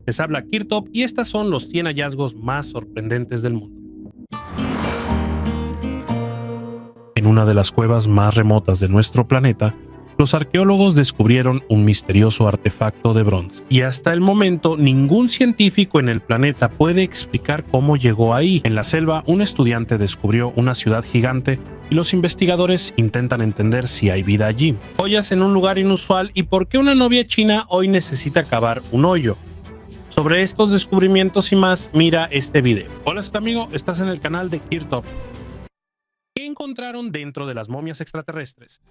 Les habla Kirtop y estas son los 100 hallazgos más sorprendentes del mundo. En una de las cuevas más remotas de nuestro planeta, los arqueólogos descubrieron un misterioso artefacto de bronce. Y hasta el momento, ningún científico en el planeta puede explicar cómo llegó ahí. En la selva, un estudiante descubrió una ciudad gigante y los investigadores intentan entender si hay vida allí. Joyas en un lugar inusual y por qué una novia china hoy necesita cavar un hoyo. Sobre estos descubrimientos y más, mira este video. Hola, amigo, estás en el canal de Kirtop. ¿Qué encontraron dentro de las momias extraterrestres?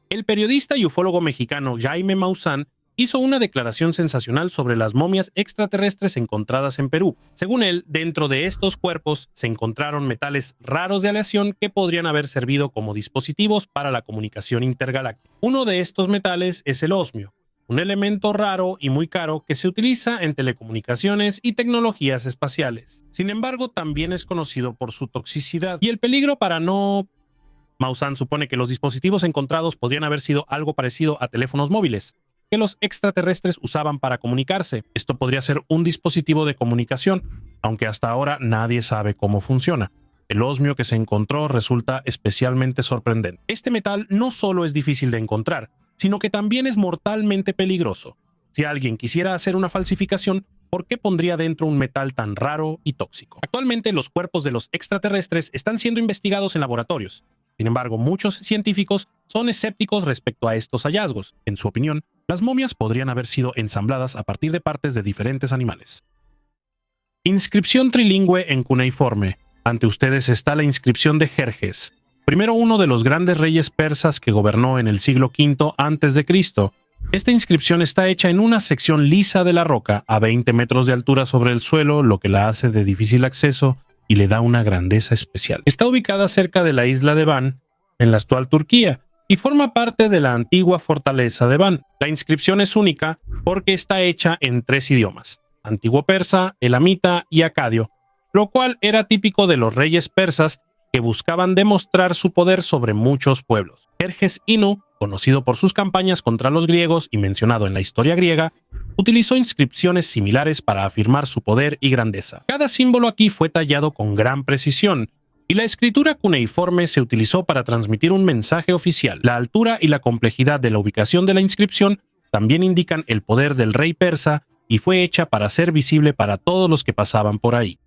El periodista y ufólogo mexicano Jaime Maussan hizo una declaración sensacional sobre las momias extraterrestres encontradas en Perú. Según él, dentro de estos cuerpos se encontraron metales raros de aleación que podrían haber servido como dispositivos para la comunicación intergaláctica. Uno de estos metales es el osmio, un elemento raro y muy caro que se utiliza en telecomunicaciones y tecnologías espaciales. Sin embargo, también es conocido por su toxicidad y el peligro para no... Maussan supone que los dispositivos encontrados podrían haber sido algo parecido a teléfonos móviles que los extraterrestres usaban para comunicarse. Esto podría ser un dispositivo de comunicación, aunque hasta ahora nadie sabe cómo funciona. El osmio que se encontró resulta especialmente sorprendente. Este metal no solo es difícil de encontrar, sino que también es mortalmente peligroso. Si alguien quisiera hacer una falsificación, ¿por qué pondría dentro un metal tan raro y tóxico? Actualmente los cuerpos de los extraterrestres están siendo investigados en laboratorios. Sin embargo, muchos científicos son escépticos respecto a estos hallazgos. En su opinión, las momias podrían haber sido ensambladas a partir de partes de diferentes animales. Inscripción trilingüe en cuneiforme. Ante ustedes está la inscripción de Jerjes, primero uno de los grandes reyes persas que gobernó en el siglo V a.C. Esta inscripción está hecha en una sección lisa de la roca, a 20 metros de altura sobre el suelo, lo que la hace de difícil acceso y le da una grandeza especial. Está ubicada cerca de la isla de Van, en la actual Turquía, y forma parte de la antigua fortaleza de Van. La inscripción es única porque está hecha en 3 idiomas, antiguo persa, elamita y acadio, lo cual era típico de los reyes persas que buscaban demostrar su poder sobre muchos pueblos. Jerjes Inu, conocido por sus campañas contra los griegos y mencionado en la historia griega, utilizó inscripciones similares para afirmar su poder y grandeza. Cada símbolo aquí fue tallado con gran precisión, y la escritura cuneiforme se utilizó para transmitir un mensaje oficial. La altura y la complejidad de la ubicación de la inscripción también indican el poder del rey persa y fue hecha para ser visible para todos los que pasaban por ahí.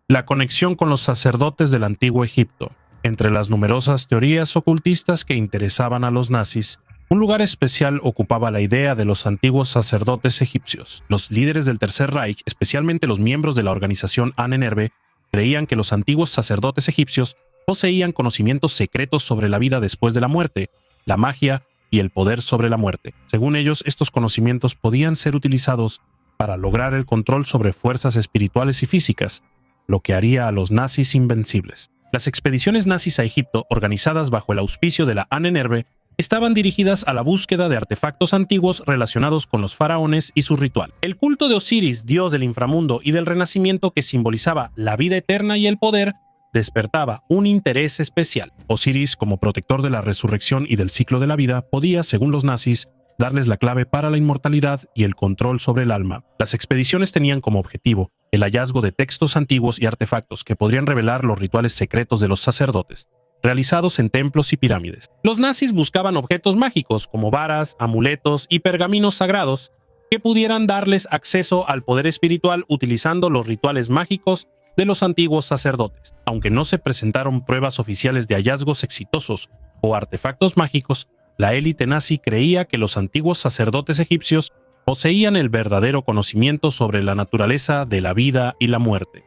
La conexión con los sacerdotes del antiguo Egipto. Entre las numerosas teorías ocultistas que interesaban a los nazis, un lugar especial ocupaba la idea de los antiguos sacerdotes egipcios. Los líderes del Tercer Reich, especialmente los miembros de la organización Ahnenerbe, creían que los antiguos sacerdotes egipcios poseían conocimientos secretos sobre la vida después de la muerte, la magia y el poder sobre la muerte. Según ellos, estos conocimientos podían ser utilizados para lograr el control sobre fuerzas espirituales y físicas, lo que haría a los nazis invencibles. Las expediciones nazis a Egipto, organizadas bajo el auspicio de la Ahnenerbe, estaban dirigidas a la búsqueda de artefactos antiguos relacionados con los faraones y su ritual. El culto de Osiris, dios del inframundo y del renacimiento que simbolizaba la vida eterna y el poder, despertaba un interés especial. Osiris, como protector de la resurrección y del ciclo de la vida, podía, según los nazis, darles la clave para la inmortalidad y el control sobre el alma. Las expediciones tenían como objetivo el hallazgo de textos antiguos y artefactos que podrían revelar los rituales secretos de los sacerdotes, realizados en templos y pirámides. Los nazis buscaban objetos mágicos como varas, amuletos y pergaminos sagrados que pudieran darles acceso al poder espiritual utilizando los rituales mágicos de los antiguos sacerdotes. Aunque no se presentaron pruebas oficiales de hallazgos exitosos o artefactos mágicos, la élite nazi creía que los antiguos sacerdotes egipcios poseían el verdadero conocimiento sobre la naturaleza de la vida y la muerte.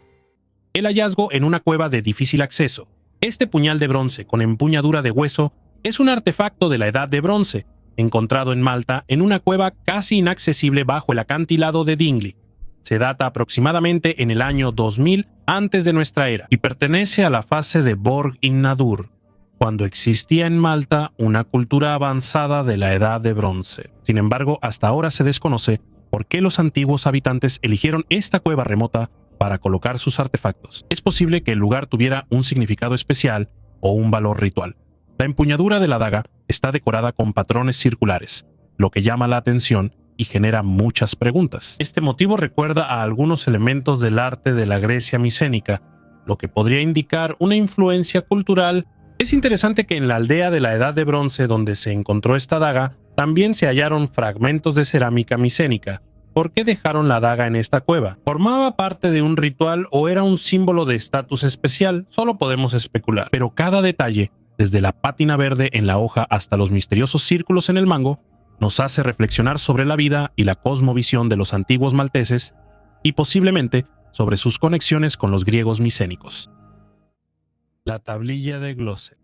El hallazgo en una cueva de difícil acceso. Este puñal de bronce con empuñadura de hueso es un artefacto de la Edad de Bronce, encontrado en Malta en una cueva casi inaccesible bajo el acantilado de Dingley. Se data aproximadamente en el año 2000 antes de nuestra era y pertenece a la fase de Borg-in-Nadur, cuando existía en Malta una cultura avanzada de la Edad de Bronce. Sin embargo, hasta ahora se desconoce por qué los antiguos habitantes eligieron esta cueva remota para colocar sus artefactos. Es posible que el lugar tuviera un significado especial o un valor ritual. La empuñadura de la daga está decorada con patrones circulares, lo que llama la atención y genera muchas preguntas. Este motivo recuerda a algunos elementos del arte de la Grecia micénica, lo que podría indicar una influencia cultural. Es interesante que en la aldea de la Edad de Bronce donde se encontró esta daga, también se hallaron fragmentos de cerámica micénica. ¿Por qué dejaron la daga en esta cueva? ¿Formaba parte de un ritual o era un símbolo de estatus especial? Solo podemos especular. Pero cada detalle, desde la pátina verde en la hoja hasta los misteriosos círculos en el mango, nos hace reflexionar sobre la vida y la cosmovisión de los antiguos malteses y posiblemente sobre sus conexiones con los griegos micénicos. La tablilla de Glosel.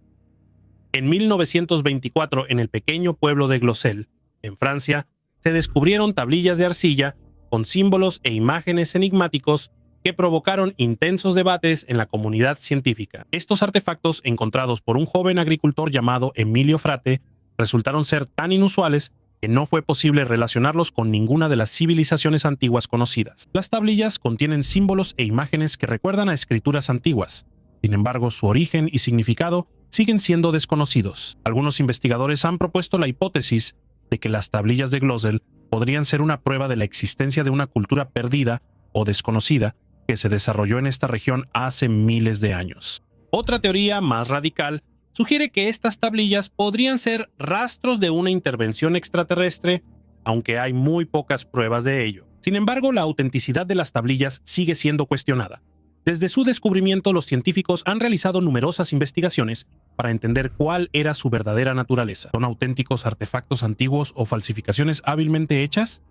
En 1924, en el pequeño pueblo de Glosel, en Francia, se descubrieron tablillas de arcilla con símbolos e imágenes enigmáticos que provocaron intensos debates en la comunidad científica. Estos artefactos, encontrados por un joven agricultor llamado Emilio Frate, resultaron ser tan inusuales que no fue posible relacionarlos con ninguna de las civilizaciones antiguas conocidas. Las tablillas contienen símbolos e imágenes que recuerdan a escrituras antiguas. Sin embargo, su origen y significado siguen siendo desconocidos. Algunos investigadores han propuesto la hipótesis de que las tablillas de Glosel podrían ser una prueba de la existencia de una cultura perdida o desconocida que se desarrolló en esta región hace miles de años. Otra teoría más radical sugiere que estas tablillas podrían ser rastros de una intervención extraterrestre, aunque hay muy pocas pruebas de ello. Sin embargo, la autenticidad de las tablillas sigue siendo cuestionada. Desde su descubrimiento, los científicos han realizado numerosas investigaciones para entender cuál era su verdadera naturaleza. ¿Son auténticos artefactos antiguos o falsificaciones hábilmente hechas?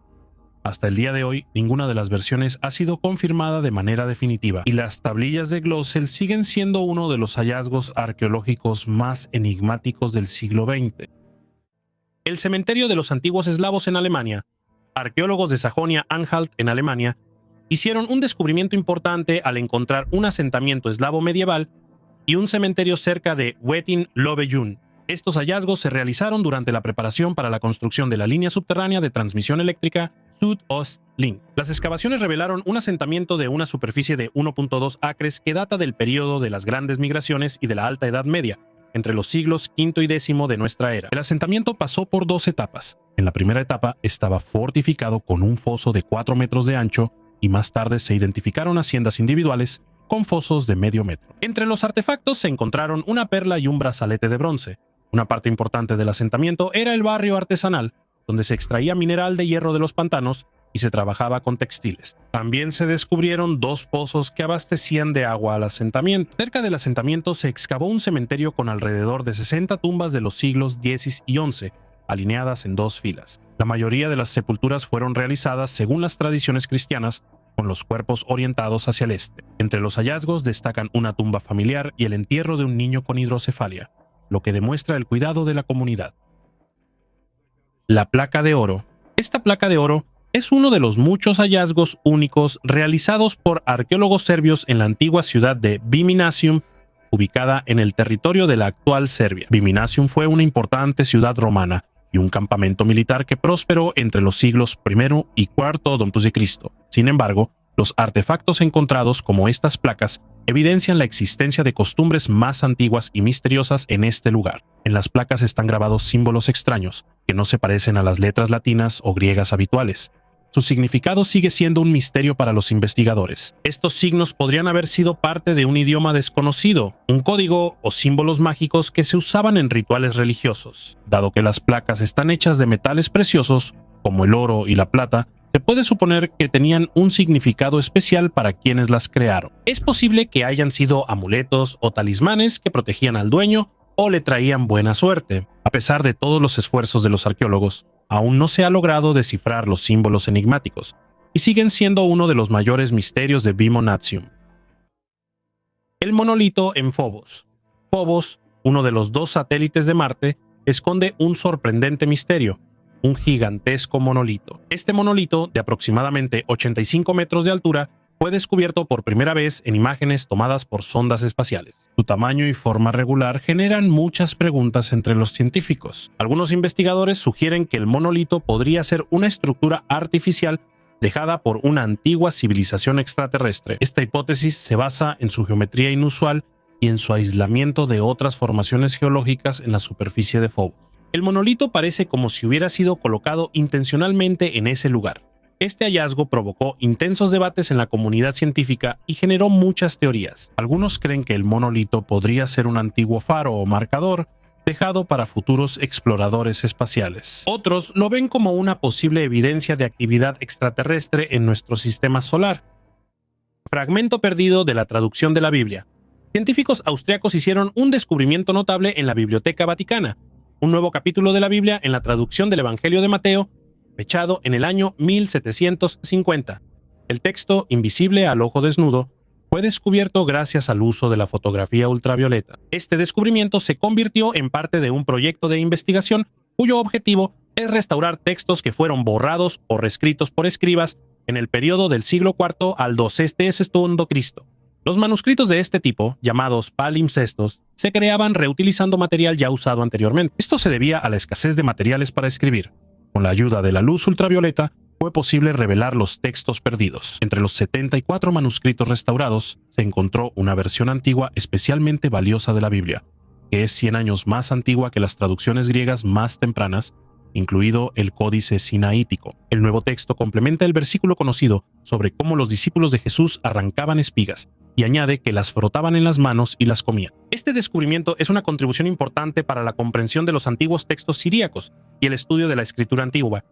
Hasta el día de hoy, ninguna de las versiones ha sido confirmada de manera definitiva, y las tablillas de Glosel siguen siendo uno de los hallazgos arqueológicos más enigmáticos del siglo XX. El cementerio de los antiguos eslavos en Alemania. Arqueólogos de Sajonia-Anhalt en Alemania hicieron un descubrimiento importante al encontrar un asentamiento eslavo medieval y un cementerio cerca de Wettin-Lovejun. Estos hallazgos se realizaron durante la preparación para la construcción de la línea subterránea de transmisión eléctrica Süd-Ost-Link. Las excavaciones revelaron un asentamiento de una superficie de 1.2 acres que data del periodo de las grandes migraciones y de la Alta Edad Media, entre los siglos V y X de nuestra era. El asentamiento pasó por dos etapas. En la primera etapa estaba fortificado con un foso de 4 metros de ancho y más tarde se identificaron haciendas individuales con fosos de medio metro. Entre los artefactos se encontraron una perla y un brazalete de bronce. Una parte importante del asentamiento era el barrio artesanal, donde se extraía mineral de hierro de los pantanos y se trabajaba con textiles. También se descubrieron 2 pozos que abastecían de agua al asentamiento. Cerca del asentamiento se excavó un cementerio con alrededor de 60 tumbas de los siglos X y XI, alineadas en 2 filas. La mayoría de las sepulturas fueron realizadas según las tradiciones cristianas, con los cuerpos orientados hacia el este. Entre los hallazgos destacan una tumba familiar y el entierro de un niño con hidrocefalia, lo que demuestra el cuidado de la comunidad. La placa de oro. Esta placa de oro es uno de los muchos hallazgos únicos realizados por arqueólogos serbios en la antigua ciudad de Viminacium, ubicada en el territorio de la actual Serbia. Viminacium fue una importante ciudad romana y un campamento militar que prosperó entre los siglos I y IV d.C. Sin embargo, los artefactos encontrados, como estas placas, evidencian la existencia de costumbres más antiguas y misteriosas en este lugar. En las placas están grabados símbolos extraños, que no se parecen a las letras latinas o griegas habituales. Su significado sigue siendo un misterio para los investigadores. Estos signos podrían haber sido parte de un idioma desconocido, un código o símbolos mágicos que se usaban en rituales religiosos. Dado que las placas están hechas de metales preciosos, como el oro y la plata, se puede suponer que tenían un significado especial para quienes las crearon. Es posible que hayan sido amuletos o talismanes que protegían al dueño o le traían buena suerte. A pesar de todos los esfuerzos de los arqueólogos, aún no se ha logrado descifrar los símbolos enigmáticos, y siguen siendo uno de los mayores misterios de Viminacium. El monolito en Phobos. Phobos, uno de los 2 satélites de Marte, esconde un sorprendente misterio: un gigantesco monolito. Este monolito, de aproximadamente 85 metros de altura, fue descubierto por primera vez en imágenes tomadas por sondas espaciales. Su tamaño y forma regular generan muchas preguntas entre los científicos. Algunos investigadores sugieren que el monolito podría ser una estructura artificial dejada por una antigua civilización extraterrestre. Esta hipótesis se basa en su geometría inusual y en su aislamiento de otras formaciones geológicas en la superficie de Phobos. El monolito parece como si hubiera sido colocado intencionalmente en ese lugar. Este hallazgo provocó intensos debates en la comunidad científica y generó muchas teorías. Algunos creen que el monolito podría ser un antiguo faro o marcador dejado para futuros exploradores espaciales. Otros lo ven como una posible evidencia de actividad extraterrestre en nuestro sistema solar. Fragmento perdido de la traducción de la Biblia. Científicos austriacos hicieron un descubrimiento notable en la Biblioteca Vaticana, un nuevo capítulo de la Biblia en la traducción del Evangelio de Mateo, fechado en el año 1750. El texto, invisible al ojo desnudo, fue descubierto gracias al uso de la fotografía ultravioleta. Este descubrimiento se convirtió en parte de un proyecto de investigación cuyo objetivo es restaurar textos que fueron borrados o reescritos por escribas en el periodo del siglo IV al II Cristo. Los manuscritos de este tipo, llamados palimpsestos, se creaban reutilizando material ya usado anteriormente. Esto se debía a la escasez de materiales para escribir. Con la ayuda de la luz ultravioleta, fue posible revelar los textos perdidos. Entre los 74 manuscritos restaurados, se encontró una versión antigua especialmente valiosa de la Biblia, que es 100 años más antigua que las traducciones griegas más tempranas, incluido el Códice Sinaítico. El nuevo texto complementa el versículo conocido sobre cómo los discípulos de Jesús arrancaban espigas, y añade que las frotaban en las manos y las comían. Este descubrimiento es una contribución importante para la comprensión de los antiguos textos siríacos y el estudio de la escritura antigua.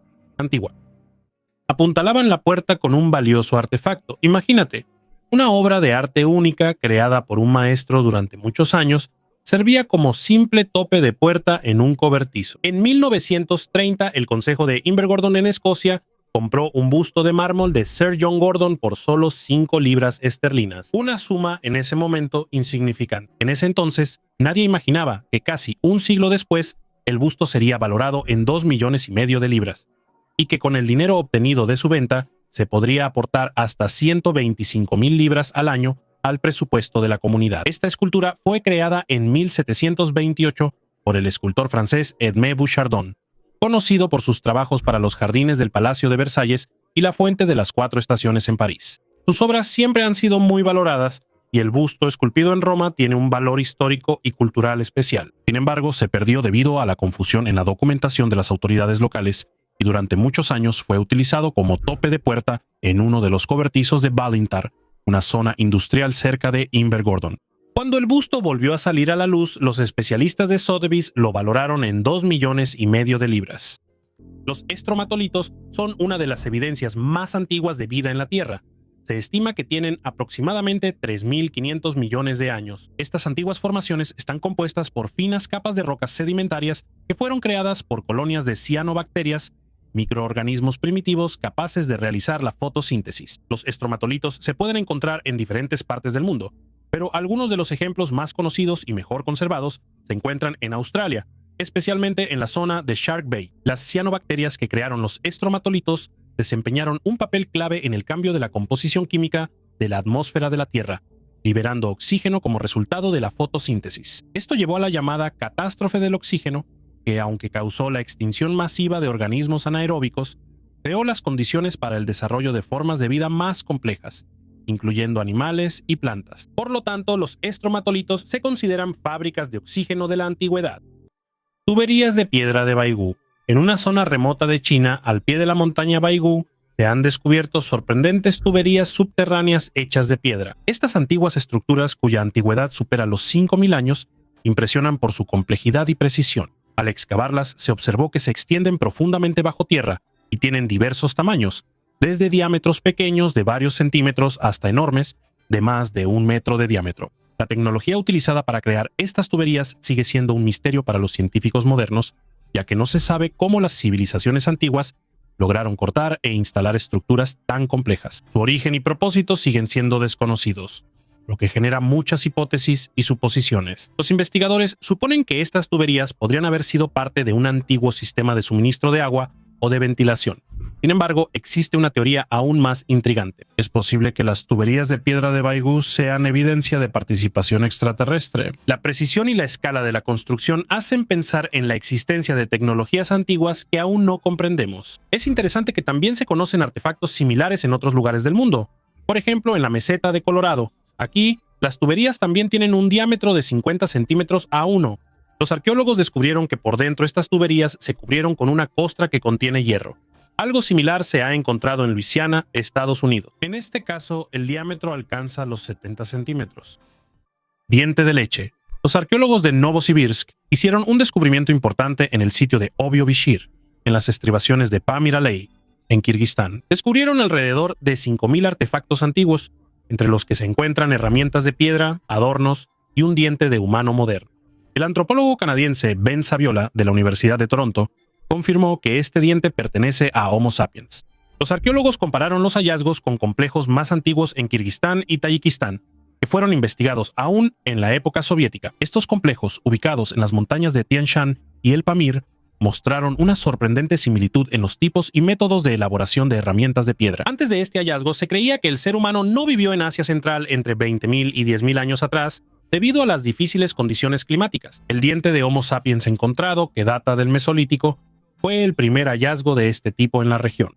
Apuntalaban la puerta con un valioso artefacto. Imagínate, una obra de arte única creada por un maestro durante muchos años servía como simple tope de puerta en un cobertizo. En 1930, el Consejo de Invergordon en Escocia compró un busto de mármol de Sir John Gordon por solo 5 libras esterlinas, una suma en ese momento insignificante. En ese entonces, nadie imaginaba que casi un siglo después, el busto sería valorado en 2,5 millones de libras, y que con el dinero obtenido de su venta, se podría aportar hasta 125,000 libras al año al presupuesto de la comunidad. Esta escultura fue creada en 1728 por el escultor francés Edmé Bouchardon, conocido por sus trabajos para los jardines del Palacio de Versalles y la Fuente de las 4 Estaciones en París. Sus obras siempre han sido muy valoradas y el busto esculpido en Roma tiene un valor histórico y cultural especial. Sin embargo, se perdió debido a la confusión en la documentación de las autoridades locales y durante muchos años fue utilizado como tope de puerta en uno de los cobertizos de Ballintar, una zona industrial cerca de Invergordon. Cuando el busto volvió a salir a la luz, los especialistas de Sotheby's lo valoraron en 2,5 millones de libras. Los estromatolitos son una de las evidencias más antiguas de vida en la Tierra. Se estima que tienen aproximadamente 3.500 millones de años. Estas antiguas formaciones están compuestas por finas capas de rocas sedimentarias que fueron creadas por colonias de cianobacterias, microorganismos primitivos capaces de realizar la fotosíntesis. Los estromatolitos se pueden encontrar en diferentes partes del mundo, pero algunos de los ejemplos más conocidos y mejor conservados se encuentran en Australia, especialmente en la zona de Shark Bay. Las cianobacterias que crearon los estromatolitos desempeñaron un papel clave en el cambio de la composición química de la atmósfera de la Tierra, liberando oxígeno como resultado de la fotosíntesis. Esto llevó a la llamada catástrofe del oxígeno, que aunque causó la extinción masiva de organismos anaeróbicos, creó las condiciones para el desarrollo de formas de vida más complejas, incluyendo animales y plantas. Por lo tanto, los estromatolitos se consideran fábricas de oxígeno de la antigüedad. Tuberías de piedra de Baigú. En una zona remota de China, al pie de la montaña Baigú, se han descubierto sorprendentes tuberías subterráneas hechas de piedra. Estas antiguas estructuras, cuya antigüedad supera los 5,000 años, impresionan por su complejidad y precisión. Al excavarlas, se observó que se extienden profundamente bajo tierra y tienen diversos tamaños, desde diámetros pequeños de varios centímetros hasta enormes de más de 1 metro de diámetro. La tecnología utilizada para crear estas tuberías sigue siendo un misterio para los científicos modernos, ya que no se sabe cómo las civilizaciones antiguas lograron cortar e instalar estructuras tan complejas. Su origen y propósito siguen siendo desconocidos, lo que genera muchas hipótesis y suposiciones. Los investigadores suponen que estas tuberías podrían haber sido parte de un antiguo sistema de suministro de agua o de ventilación. Sin embargo, existe una teoría aún más intrigante. Es posible que las tuberías de piedra de Baigú sean evidencia de participación extraterrestre. La precisión y la escala de la construcción hacen pensar en la existencia de tecnologías antiguas que aún no comprendemos. Es interesante que también se conocen artefactos similares en otros lugares del mundo. Por ejemplo, en la meseta de Colorado. Aquí, las tuberías también tienen un diámetro de 50 centímetros a 1, Los arqueólogos descubrieron que por dentro estas tuberías se cubrieron con una costra que contiene hierro. Algo similar se ha encontrado en Luisiana, Estados Unidos. En este caso, el diámetro alcanza los 70 centímetros. Diente de leche. Los arqueólogos de Novosibirsk hicieron un descubrimiento importante en el sitio de Obyovishir, en las estribaciones de Pamir-Aley, en Kirguistán. Descubrieron alrededor de 5.000 artefactos antiguos, entre los que se encuentran herramientas de piedra, adornos y un diente de humano moderno. El antropólogo canadiense Ben Saviola, de la Universidad de Toronto, confirmó que este diente pertenece a Homo sapiens. Los arqueólogos compararon los hallazgos con complejos más antiguos en Kirguistán y Tayikistán, que fueron investigados aún en la época soviética. Estos complejos, ubicados en las montañas de Tian Shan y el Pamir, mostraron una sorprendente similitud en los tipos y métodos de elaboración de herramientas de piedra. Antes de este hallazgo, se creía que el ser humano no vivió en Asia Central entre 20.000 y 10.000 años atrás, debido a las difíciles condiciones climáticas. El diente de Homo sapiens encontrado, que data del Mesolítico, fue el primer hallazgo de este tipo en la región.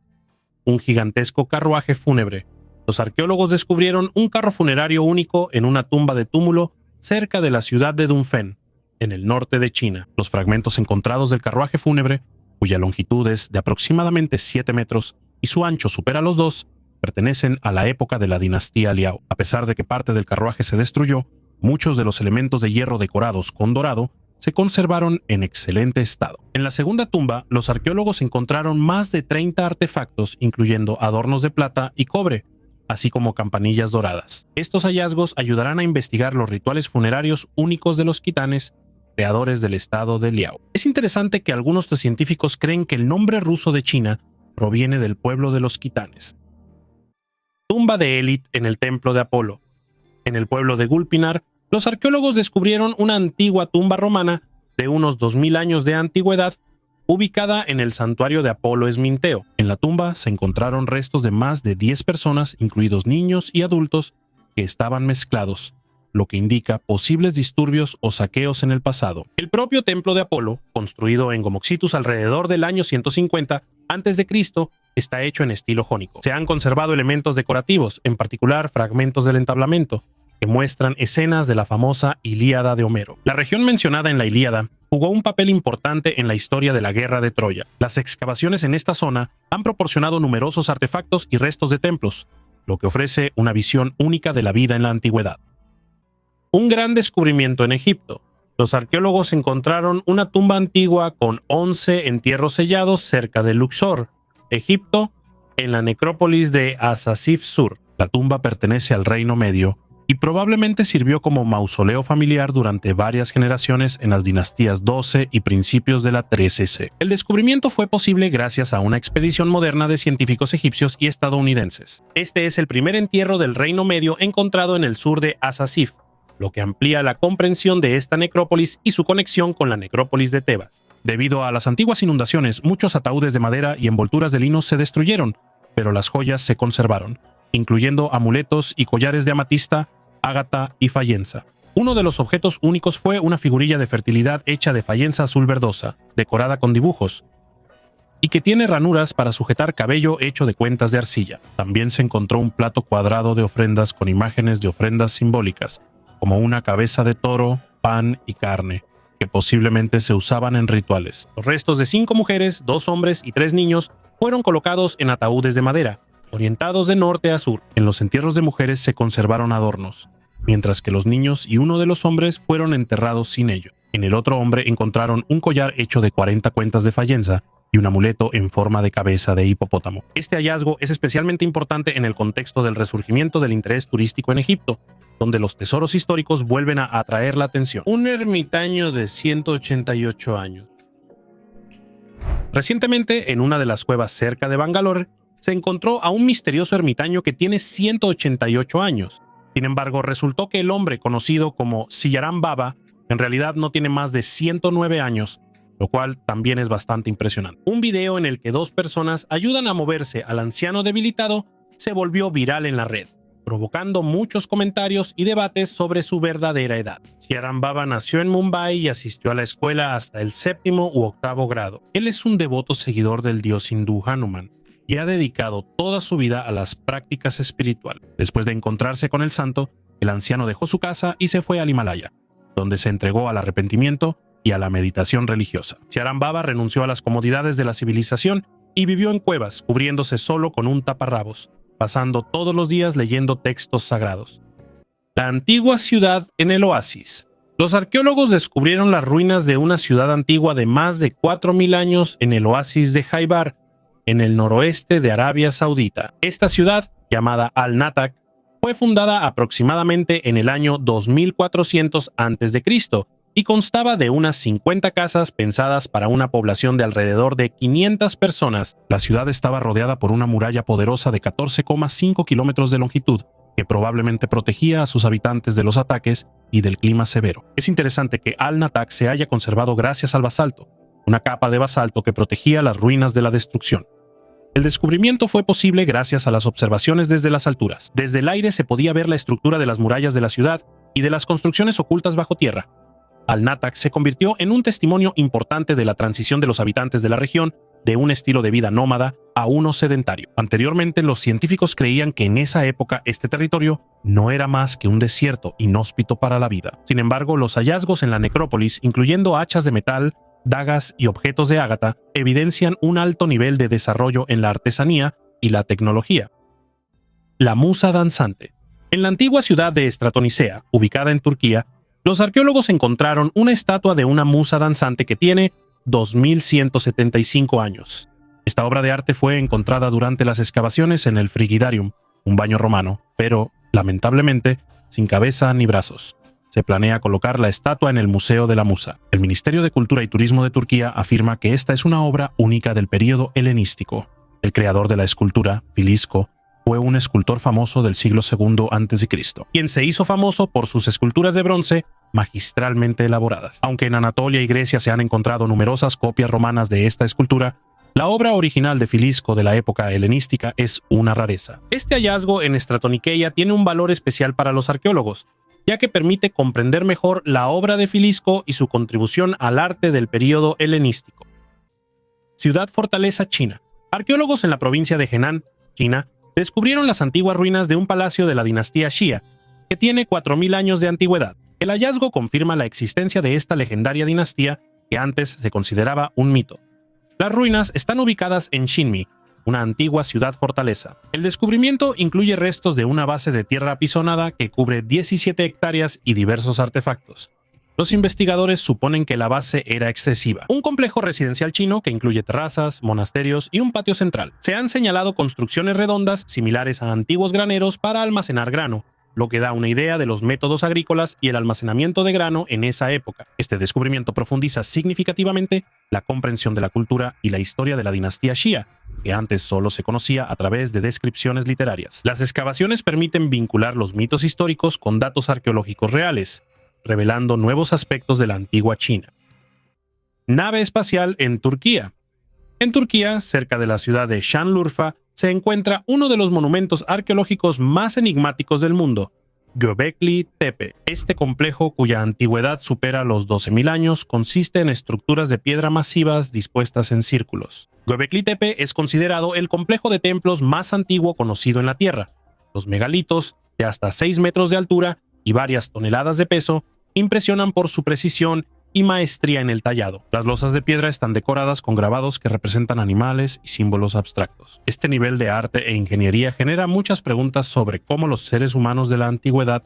Un gigantesco carruaje fúnebre. Los arqueólogos descubrieron un carro funerario único en una tumba de túmulo cerca de la ciudad de Dunfen, en el norte de China. Los fragmentos encontrados del carruaje fúnebre, cuya longitud es de aproximadamente 7 metros y su ancho supera los 2, pertenecen a la época de la dinastía Liao. A pesar de que parte del carruaje se destruyó, muchos de los elementos de hierro decorados con dorado se conservaron en excelente estado. En la segunda tumba, los arqueólogos encontraron más de 30 artefactos, incluyendo adornos de plata y cobre, así como campanillas doradas. Estos hallazgos ayudarán a investigar los rituales funerarios únicos de los khitanes, creadores del estado de Liao. Es interesante que algunos científicos creen que el nombre ruso de China proviene del pueblo de los khitanes. Tumba de Élite en el templo de Apolo. En el pueblo de Gulpinar, los arqueólogos descubrieron una antigua tumba romana de unos 2.000 años de antigüedad, ubicada en el santuario de Apolo Esminteo. En la tumba se encontraron restos de más de 10 personas, incluidos niños y adultos, que estaban mezclados, lo que indica posibles disturbios o saqueos en el pasado. El propio templo de Apolo, construido en Gomoxitus alrededor del año 150 a.C., está hecho en estilo jónico. Se han conservado elementos decorativos, en particular fragmentos del entablamento, que muestran escenas de la famosa Ilíada de Homero. La región mencionada en la Ilíada jugó un papel importante en la historia de la guerra de Troya. Las excavaciones en esta zona han proporcionado numerosos artefactos y restos de templos, lo que ofrece una visión única de la vida en la antigüedad. Un gran descubrimiento en Egipto. Los arqueólogos encontraron una tumba antigua con 11 entierros sellados cerca de Luxor, Egipto, en la necrópolis de Asasif Sur. La tumba pertenece al Reino Medio y probablemente sirvió como mausoleo familiar durante varias generaciones en las dinastías 12 y principios de la 13C. El descubrimiento fue posible gracias a una expedición moderna de científicos egipcios y estadounidenses. Este es el primer entierro del Reino Medio encontrado en el sur de Asasif, lo que amplía la comprensión de esta necrópolis y su conexión con la necrópolis de Tebas. Debido a las antiguas inundaciones, muchos ataúdes de madera y envolturas de lino se destruyeron, pero las joyas se conservaron, incluyendo amuletos y collares de amatista, ágata y fayenza. Uno de los objetos únicos fue una figurilla de fertilidad hecha de fayenza azul verdosa, decorada con dibujos, y que tiene ranuras para sujetar cabello hecho de cuentas de arcilla. También se encontró un plato cuadrado de ofrendas con imágenes de ofrendas simbólicas, como una cabeza de toro, pan y carne, que posiblemente se usaban en rituales. Los restos de 5 mujeres, 2 hombres y 3 niños fueron colocados en ataúdes de madera, orientados de norte a sur. En los entierros de mujeres se conservaron adornos, mientras que los niños y uno de los hombres fueron enterrados sin ello. En el otro hombre encontraron un collar hecho de 40 cuentas de fayenza y un amuleto en forma de cabeza de hipopótamo. Este hallazgo es especialmente importante en el contexto del resurgimiento del interés turístico en Egipto, donde los tesoros históricos vuelven a atraer la atención. Un ermitaño de 188 años. Recientemente, en una de las cuevas cerca de Bangalore, se encontró a un misterioso ermitaño que tiene 188 años. Sin embargo, resultó que el hombre conocido como Siyaram Baba en realidad no tiene más de 109 años, lo cual también es bastante impresionante. Un video en el que 2 personas ayudan a moverse al anciano debilitado se volvió viral en la red, provocando muchos comentarios y debates sobre su verdadera edad. Siyaram Baba nació en Mumbai y asistió a la escuela hasta el 7º u 8º grado. Él es un devoto seguidor del dios hindú Hanuman y ha dedicado toda su vida a las prácticas espirituales. Después de encontrarse con el santo, el anciano dejó su casa y se fue al Himalaya, donde se entregó al arrepentimiento y a la meditación religiosa. Siaram Baba renunció a las comodidades de la civilización y vivió en cuevas, cubriéndose solo con un taparrabos, pasando todos los días leyendo textos sagrados. La antigua ciudad en el oasis. Los arqueólogos descubrieron las ruinas de una ciudad antigua de más de 4000 años en el oasis de Jaibar, en el noroeste de Arabia Saudita. Esta ciudad, llamada Al-Natak, fue fundada aproximadamente en el año 2400 a.C. y constaba de unas 50 casas pensadas para una población de alrededor de 500 personas. La ciudad estaba rodeada por una muralla poderosa de 14,5 kilómetros de longitud, que probablemente protegía a sus habitantes de los ataques y del clima severo. Es interesante que Al-Natak se haya conservado gracias al basalto, una capa de basalto que protegía las ruinas de la destrucción. El descubrimiento fue posible gracias a las observaciones desde las alturas. Desde el aire se podía ver la estructura de las murallas de la ciudad y de las construcciones ocultas bajo tierra. Al-Natak se convirtió en un testimonio importante de la transición de los habitantes de la región de un estilo de vida nómada a uno sedentario. Anteriormente, los científicos creían que en esa época este territorio no era más que un desierto inhóspito para la vida. Sin embargo, los hallazgos en la necrópolis, incluyendo hachas de metal, dagas y objetos de ágata, evidencian un alto nivel de desarrollo en la artesanía y la tecnología. La musa danzante. En la antigua ciudad de Stratonicea, ubicada en Turquía, los arqueólogos encontraron una estatua de una musa danzante que tiene 2175 años. Esta obra de arte fue encontrada durante las excavaciones en el Frigidarium, un baño romano, pero, lamentablemente, sin cabeza ni brazos. Se planea colocar la estatua en el Museo de la Musa. El Ministerio de Cultura y Turismo de Turquía afirma que esta es una obra única del período helenístico. El creador de la escultura, Filisco, fue un escultor famoso del siglo II a.C., quien se hizo famoso por sus esculturas de bronce magistralmente elaboradas. Aunque en Anatolia y Grecia se han encontrado numerosas copias romanas de esta escultura, la obra original de Filisco de la época helenística es una rareza. Este hallazgo en Stratoniceia tiene un valor especial para los arqueólogos, ya que permite comprender mejor la obra de Filisco y su contribución al arte del período helenístico. Ciudad fortaleza china. Arqueólogos en la provincia de Henan, China, descubrieron las antiguas ruinas de un palacio de la dinastía Xia, que tiene 4000 años de antigüedad. El hallazgo confirma la existencia de esta legendaria dinastía que antes se consideraba un mito. Las ruinas están ubicadas en Xinmi, una antigua ciudad-fortaleza. El descubrimiento incluye restos de una base de tierra apisonada que cubre 17 hectáreas y diversos artefactos. Los investigadores suponen que la base era excesiva. Un complejo residencial chino que incluye terrazas, monasterios y un patio central. Se han señalado construcciones redondas similares a antiguos graneros para almacenar grano, lo que da una idea de los métodos agrícolas y el almacenamiento de grano en esa época. Este descubrimiento profundiza significativamente la comprensión de la cultura y la historia de la dinastía Xia, que antes solo se conocía a través de descripciones literarias. Las excavaciones permiten vincular los mitos históricos con datos arqueológicos reales, revelando nuevos aspectos de la antigua China. Nave espacial en Turquía. En Turquía, cerca de la ciudad de Şanlıurfa, se encuentra uno de los monumentos arqueológicos más enigmáticos del mundo, Göbekli Tepe. Este complejo, cuya antigüedad supera los 12.000 años, consiste en estructuras de piedra masivas dispuestas en círculos. Göbekli Tepe es considerado el complejo de templos más antiguo conocido en la Tierra. Los megalitos, de hasta 6 metros de altura y varias toneladas de peso, impresionan por su precisión y maestría en el tallado. Las losas de piedra están decoradas con grabados que representan animales y símbolos abstractos. Este nivel de arte e ingeniería genera muchas preguntas sobre cómo los seres humanos de la antigüedad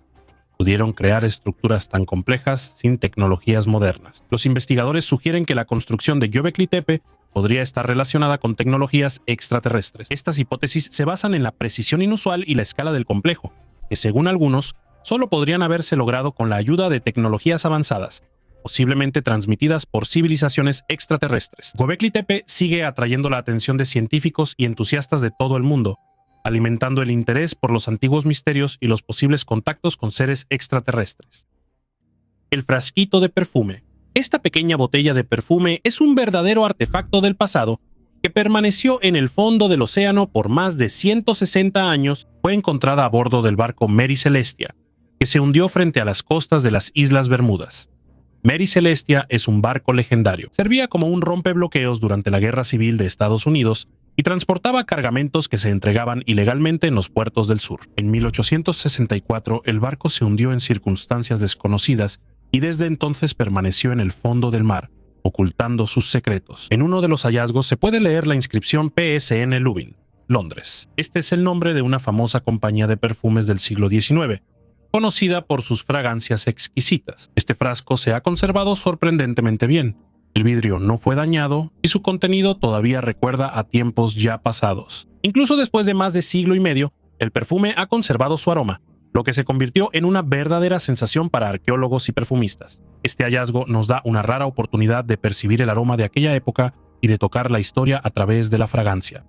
pudieron crear estructuras tan complejas sin tecnologías modernas. Los investigadores sugieren que la construcción de Göbekli Tepe podría estar relacionada con tecnologías extraterrestres. Estas hipótesis se basan en la precisión inusual y la escala del complejo, que según algunos, solo podrían haberse logrado con la ayuda de tecnologías avanzadas, posiblemente transmitidas por civilizaciones extraterrestres. Göbekli Tepe sigue atrayendo la atención de científicos y entusiastas de todo el mundo, alimentando el interés por los antiguos misterios y los posibles contactos con seres extraterrestres. El frasquito de perfume. Esta pequeña botella de perfume es un verdadero artefacto del pasado que permaneció en el fondo del océano por más de 160 años. Fue encontrada a bordo del barco Mary Celestia, que se hundió frente a las costas de las Islas Bermudas. Mary Celestia es un barco legendario. Servía como un rompebloqueos durante la Guerra Civil de Estados Unidos y transportaba cargamentos que se entregaban ilegalmente en los puertos del sur. En 1864, el barco se hundió en circunstancias desconocidas y desde entonces permaneció en el fondo del mar, ocultando sus secretos. En uno de los hallazgos se puede leer la inscripción PSN Lubin, Londres. Este es el nombre de una famosa compañía de perfumes del siglo XIX, conocida por sus fragancias exquisitas. Este frasco se ha conservado sorprendentemente bien. El vidrio no fue dañado y su contenido todavía recuerda a tiempos ya pasados. Incluso después de más de siglo y medio, el perfume ha conservado su aroma, lo que se convirtió en una verdadera sensación para arqueólogos y perfumistas. Este hallazgo nos da una rara oportunidad de percibir el aroma de aquella época y de tocar la historia a través de la fragancia.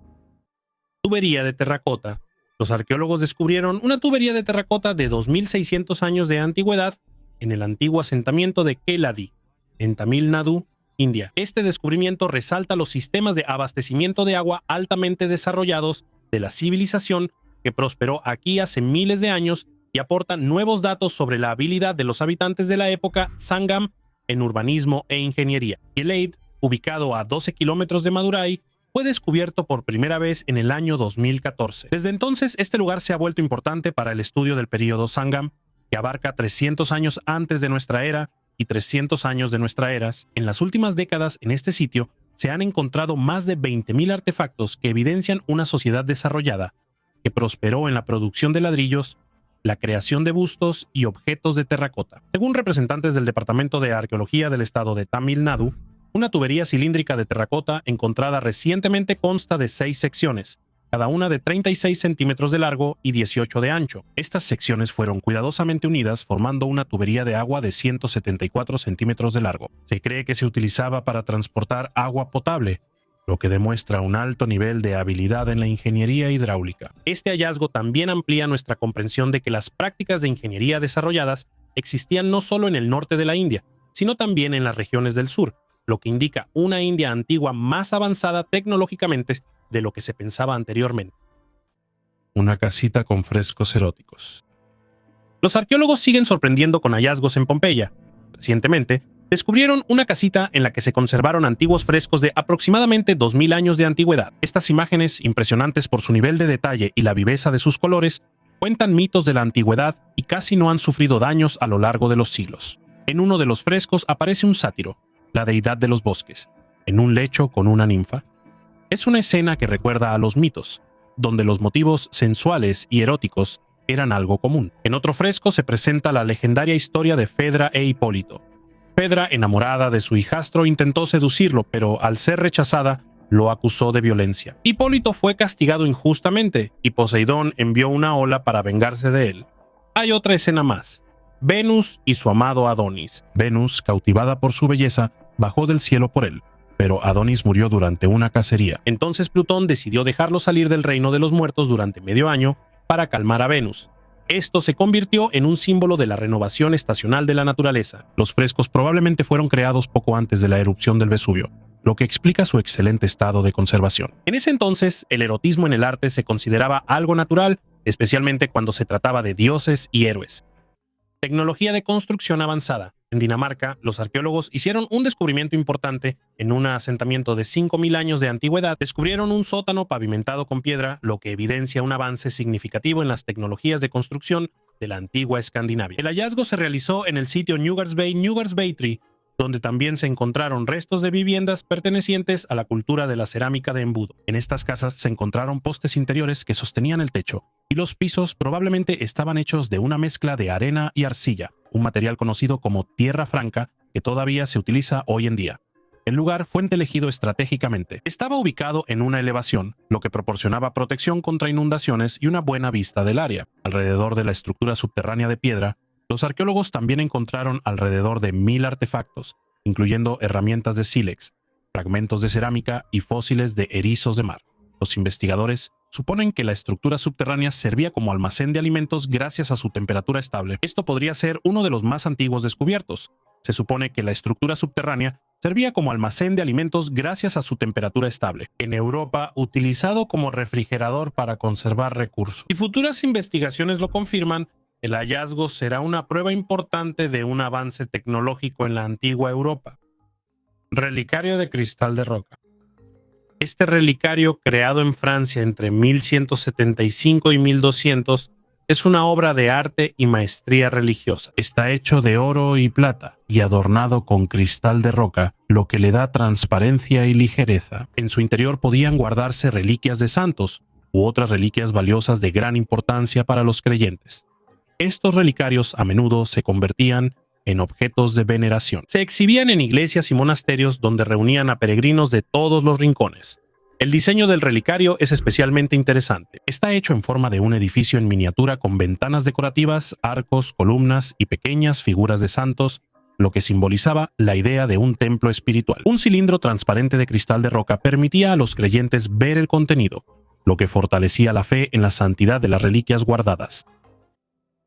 Tubería de terracota. Los arqueólogos descubrieron una tubería de terracota de 2600 años de antigüedad en el antiguo asentamiento de Keladi, en Tamil Nadu, India. Este descubrimiento resalta los sistemas de abastecimiento de agua altamente desarrollados de la civilización que prosperó aquí hace miles de años y aporta nuevos datos sobre la habilidad de los habitantes de la época Sangam en urbanismo e ingeniería. Geleid, ubicado a 12 kilómetros de Madurai, fue descubierto por primera vez en el año 2014. Desde entonces, este lugar se ha vuelto importante para el estudio del período Sangam, que abarca 300 años antes de nuestra era y 300 años de nuestra era. En las últimas décadas, en este sitio, se han encontrado más de 20.000 artefactos que evidencian una sociedad desarrollada, que prosperó en la producción de ladrillos, la creación de bustos y objetos de terracota. Según representantes del Departamento de Arqueología del estado de Tamil Nadu, una tubería cilíndrica de terracota encontrada recientemente consta de 6 secciones, cada una de 36 centímetros de largo y 18 de ancho. Estas secciones fueron cuidadosamente unidas formando una tubería de agua de 174 centímetros de largo. Se cree que se utilizaba para transportar agua potable, lo que demuestra un alto nivel de habilidad en la ingeniería hidráulica. Este hallazgo también amplía nuestra comprensión de que las prácticas de ingeniería desarrolladas existían no solo en el norte de la India, sino también en las regiones del sur, lo que indica una India antigua más avanzada tecnológicamente de lo que se pensaba anteriormente. Una casita con frescos eróticos. Los arqueólogos siguen sorprendiendo con hallazgos en Pompeya. Recientemente, descubrieron una casita en la que se conservaron antiguos frescos de aproximadamente 2000 años de antigüedad. Estas imágenes, impresionantes por su nivel de detalle y la viveza de sus colores, cuentan mitos de la antigüedad y casi no han sufrido daños a lo largo de los siglos. En uno de los frescos aparece un sátiro, la deidad de los bosques, en un lecho con una ninfa. Es una escena que recuerda a los mitos, donde los motivos sensuales y eróticos eran algo común. En otro fresco se presenta la legendaria historia de Fedra e Hipólito. Fedra, enamorada de su hijastro, intentó seducirlo, pero al ser rechazada, lo acusó de violencia. Hipólito fue castigado injustamente y Poseidón envió una ola para vengarse de él. Hay otra escena más. Venus y su amado Adonis. Venus, cautivada por su belleza, bajó del cielo por él, pero Adonis murió durante una cacería. Entonces Plutón decidió dejarlo salir del reino de los muertos durante medio año para calmar a Venus. Esto se convirtió en un símbolo de la renovación estacional de la naturaleza. Los frescos probablemente fueron creados poco antes de la erupción del Vesubio, lo que explica su excelente estado de conservación. En ese entonces, el erotismo en el arte se consideraba algo natural, especialmente cuando se trataba de dioses y héroes. Tecnología de construcción avanzada. En Dinamarca, los arqueólogos hicieron un descubrimiento importante. En un asentamiento de 5000 años de antigüedad, descubrieron un sótano pavimentado con piedra, lo que evidencia un avance significativo en las tecnologías de construcción de la antigua Escandinavia. El hallazgo se realizó en el sitio Newgaards Bay, donde también se encontraron restos de viviendas pertenecientes a la cultura de la cerámica de embudo. En estas casas se encontraron postes interiores que sostenían el techo, y los pisos probablemente estaban hechos de una mezcla de arena y arcilla, un material conocido como tierra franca que todavía se utiliza hoy en día. El lugar fue elegido estratégicamente. Estaba ubicado en una elevación, lo que proporcionaba protección contra inundaciones y una buena vista del área. Alrededor de la estructura subterránea de piedra, los arqueólogos también encontraron alrededor de 1000 artefactos, incluyendo herramientas de sílex, fragmentos de cerámica y fósiles de erizos de mar. Los investigadores suponen que la estructura subterránea servía como almacén de alimentos gracias a su temperatura estable. Esto podría ser uno de los más antiguos descubiertos. Se supone que la estructura subterránea servía como almacén de alimentos gracias a su temperatura estable. En Europa, utilizado como refrigerador para conservar recursos. Si futuras investigaciones lo confirman, el hallazgo será una prueba importante de un avance tecnológico en la antigua Europa. Relicario de cristal de roca. Este relicario, creado en Francia entre 1175 y 1200, es una obra de arte y maestría religiosa. Está hecho de oro y plata y adornado con cristal de roca, lo que le da transparencia y ligereza. En su interior podían guardarse reliquias de santos u otras reliquias valiosas de gran importancia para los creyentes. Estos relicarios a menudo se convertían en objetos de veneración. Se exhibían en iglesias y monasterios donde reunían a peregrinos de todos los rincones. El diseño del relicario es especialmente interesante. Está hecho en forma de un edificio en miniatura con ventanas decorativas, arcos, columnas y pequeñas figuras de santos, lo que simbolizaba la idea de un templo espiritual. Un cilindro transparente de cristal de roca permitía a los creyentes ver el contenido, lo que fortalecía la fe en la santidad de las reliquias guardadas.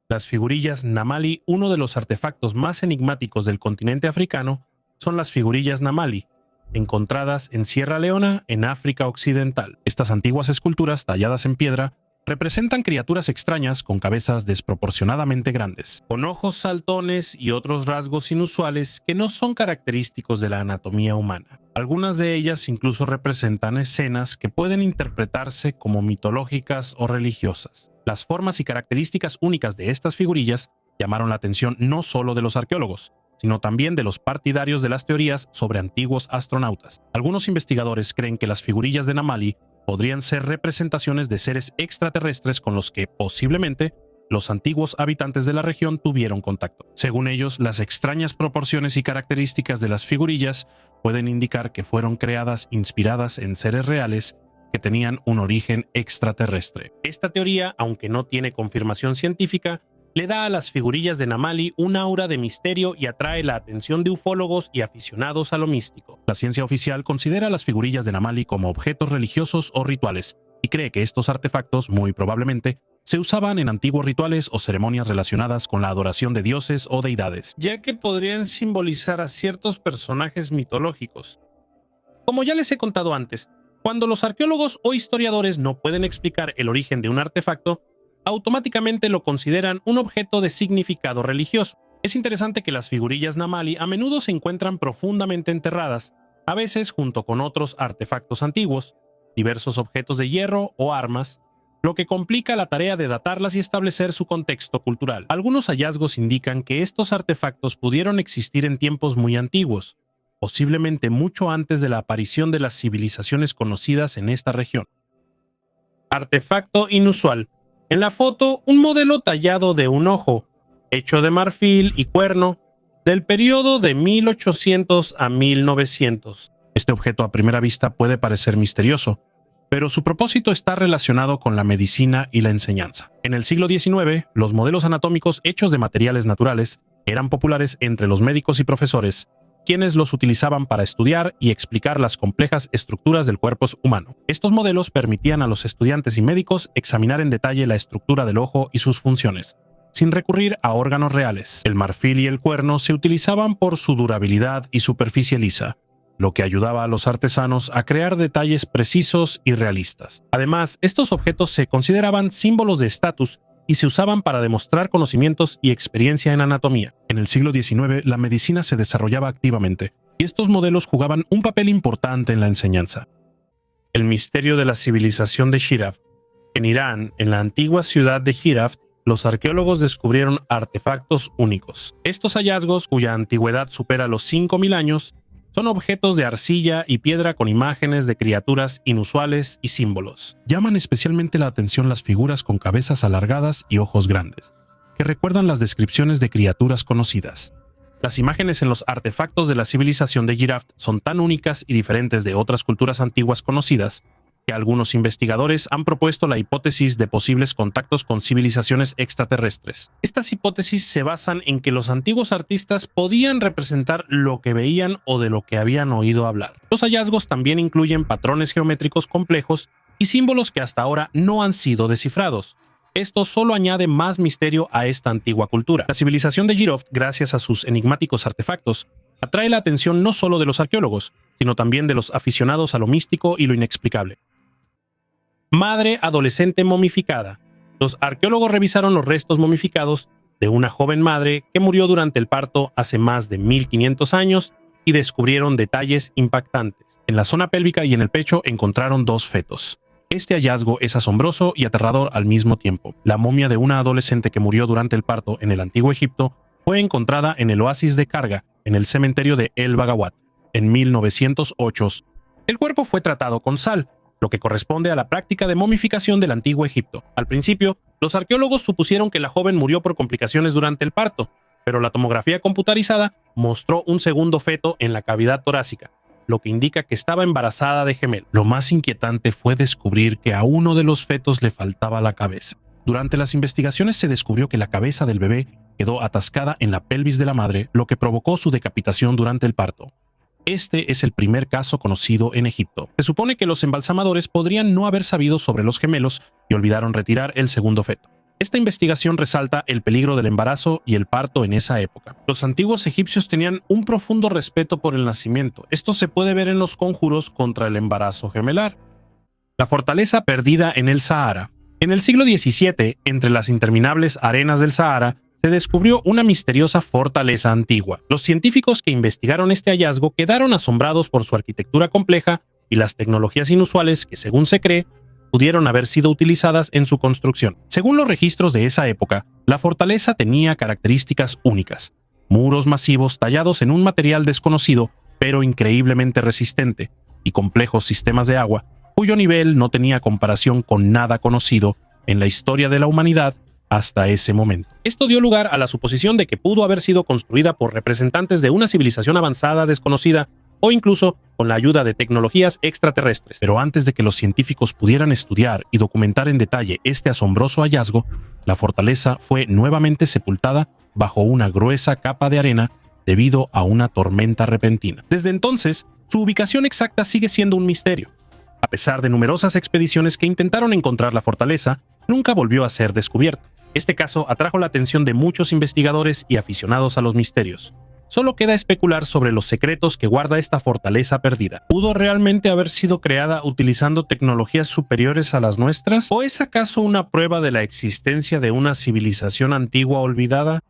Las figurillas Namali, uno de los artefactos más enigmáticos del continente africano, son las figurillas Namali, encontradas en Sierra Leona, en África Occidental. Estas antiguas esculturas talladas en piedra representan criaturas extrañas con cabezas desproporcionadamente grandes, con ojos saltones y otros rasgos inusuales que no son característicos de la anatomía humana. Algunas de ellas incluso representan escenas que pueden interpretarse como mitológicas o religiosas. Las formas y características únicas de estas figurillas llamaron la atención no solo de los arqueólogos, sino también de los partidarios de las teorías sobre antiguos astronautas. Algunos investigadores creen que las figurillas de Namali podrían ser representaciones de seres extraterrestres con los que, posiblemente, los antiguos habitantes de la región tuvieron contacto. Según ellos, las extrañas proporciones y características de las figurillas pueden indicar que fueron creadas inspiradas en seres reales que tenían un origen extraterrestre. Esta teoría, aunque no tiene confirmación científica, le da a las figurillas de Namali un aura de misterio y atrae la atención de ufólogos y aficionados a lo místico. La ciencia oficial considera las figurillas de Namali como objetos religiosos o rituales y cree que estos artefactos, muy probablemente, se usaban en antiguos rituales o ceremonias relacionadas con la adoración de dioses o deidades, ya que podrían simbolizar a ciertos personajes mitológicos. Como ya les he contado antes, cuando los arqueólogos o historiadores no pueden explicar el origen de un artefacto, automáticamente lo consideran un objeto de significado religioso. Es interesante que las figurillas Namali a menudo se encuentran profundamente enterradas, a veces junto con otros artefactos antiguos, diversos objetos de hierro o armas, lo que complica la tarea de datarlas y establecer su contexto cultural. Algunos hallazgos indican que estos artefactos pudieron existir en tiempos muy antiguos, posiblemente mucho antes de la aparición de las civilizaciones conocidas en esta región. Artefacto inusual. En la foto, un modelo tallado de un ojo, hecho de marfil y cuerno, del periodo de 1800 a 1900. Este objeto a primera vista puede parecer misterioso, pero su propósito está relacionado con la medicina y la enseñanza. En el siglo XIX, los modelos anatómicos hechos de materiales naturales eran populares entre los médicos y profesores, quienes los utilizaban para estudiar y explicar las complejas estructuras del cuerpo humano. Estos modelos permitían a los estudiantes y médicos examinar en detalle la estructura del ojo y sus funciones, sin recurrir a órganos reales. El marfil y el cuerno se utilizaban por su durabilidad y superficie lisa, lo que ayudaba a los artesanos a crear detalles precisos y realistas. Además, estos objetos se consideraban símbolos de estatus y se usaban para demostrar conocimientos y experiencia en anatomía. En el siglo XIX, la medicina se desarrollaba activamente, y estos modelos jugaban un papel importante en la enseñanza. El misterio de la civilización de Shiraft. En Irán, en la antigua ciudad de Shiraft, los arqueólogos descubrieron artefactos únicos. Estos hallazgos, cuya antigüedad supera los 5000 años, son objetos de arcilla y piedra con imágenes de criaturas inusuales y símbolos. Llaman especialmente la atención las figuras con cabezas alargadas y ojos grandes, que recuerdan las descripciones de criaturas conocidas. Las imágenes en los artefactos de la civilización de Shiraft son tan únicas y diferentes de otras culturas antiguas conocidas, que algunos investigadores han propuesto la hipótesis de posibles contactos con civilizaciones extraterrestres. Estas hipótesis se basan en que los antiguos artistas podían representar lo que veían o de lo que habían oído hablar. Los hallazgos también incluyen patrones geométricos complejos y símbolos que hasta ahora no han sido descifrados. Esto solo añade más misterio a esta antigua cultura. La civilización de Shiraft, gracias a sus enigmáticos artefactos, atrae la atención no solo de los arqueólogos, sino también de los aficionados a lo místico y lo inexplicable. Madre adolescente momificada. Los arqueólogos revisaron los restos momificados de una joven madre que murió durante el parto hace más de 1500 años y descubrieron detalles impactantes. En la zona pélvica y en el pecho encontraron 2 fetos. Este hallazgo es asombroso y aterrador al mismo tiempo. La momia de una adolescente que murió durante el parto en el antiguo Egipto fue encontrada en el oasis de Karga, en el cementerio de El Bagawat, en 1908. El cuerpo fue tratado con sal, lo que corresponde a la práctica de momificación del antiguo Egipto. Al principio, los arqueólogos supusieron que la joven murió por complicaciones durante el parto, pero la tomografía computarizada mostró un segundo feto en la cavidad torácica, lo que indica que estaba embarazada de gemelos. Lo más inquietante fue descubrir que a uno de los fetos le faltaba la cabeza. Durante las investigaciones se descubrió que la cabeza del bebé quedó atascada en la pelvis de la madre, lo que provocó su decapitación durante el parto. Este es el primer caso conocido en Egipto. Se supone que los embalsamadores podrían no haber sabido sobre los gemelos y olvidaron retirar el segundo feto. Esta investigación resalta el peligro del embarazo y el parto en esa época. Los antiguos egipcios tenían un profundo respeto por el nacimiento. Esto se puede ver en los conjuros contra el embarazo gemelar. La fortaleza perdida en el Sahara. En el siglo XVII, entre las interminables arenas del Sahara, se descubrió una misteriosa fortaleza antigua. Los científicos que investigaron este hallazgo quedaron asombrados por su arquitectura compleja y las tecnologías inusuales que, según se cree, pudieron haber sido utilizadas en su construcción. Según los registros de esa época, la fortaleza tenía características únicas: muros masivos tallados en un material desconocido, pero increíblemente resistente, y complejos sistemas de agua, cuyo nivel no tenía comparación con nada conocido en la historia de la humanidad hasta ese momento. Esto dio lugar a la suposición de que pudo haber sido construida por representantes de una civilización avanzada desconocida o incluso con la ayuda de tecnologías extraterrestres. Pero antes de que los científicos pudieran estudiar y documentar en detalle este asombroso hallazgo, la fortaleza fue nuevamente sepultada bajo una gruesa capa de arena debido a una tormenta repentina. Desde entonces, su ubicación exacta sigue siendo un misterio. A pesar de numerosas expediciones que intentaron encontrar la fortaleza, nunca volvió a ser descubierta. Este caso atrajo la atención de muchos investigadores y aficionados a los misterios. Solo queda especular sobre los secretos que guarda esta fortaleza perdida. ¿Pudo realmente haber sido creada utilizando tecnologías superiores a las nuestras? ¿O es acaso una prueba de la existencia de una civilización antigua olvidada?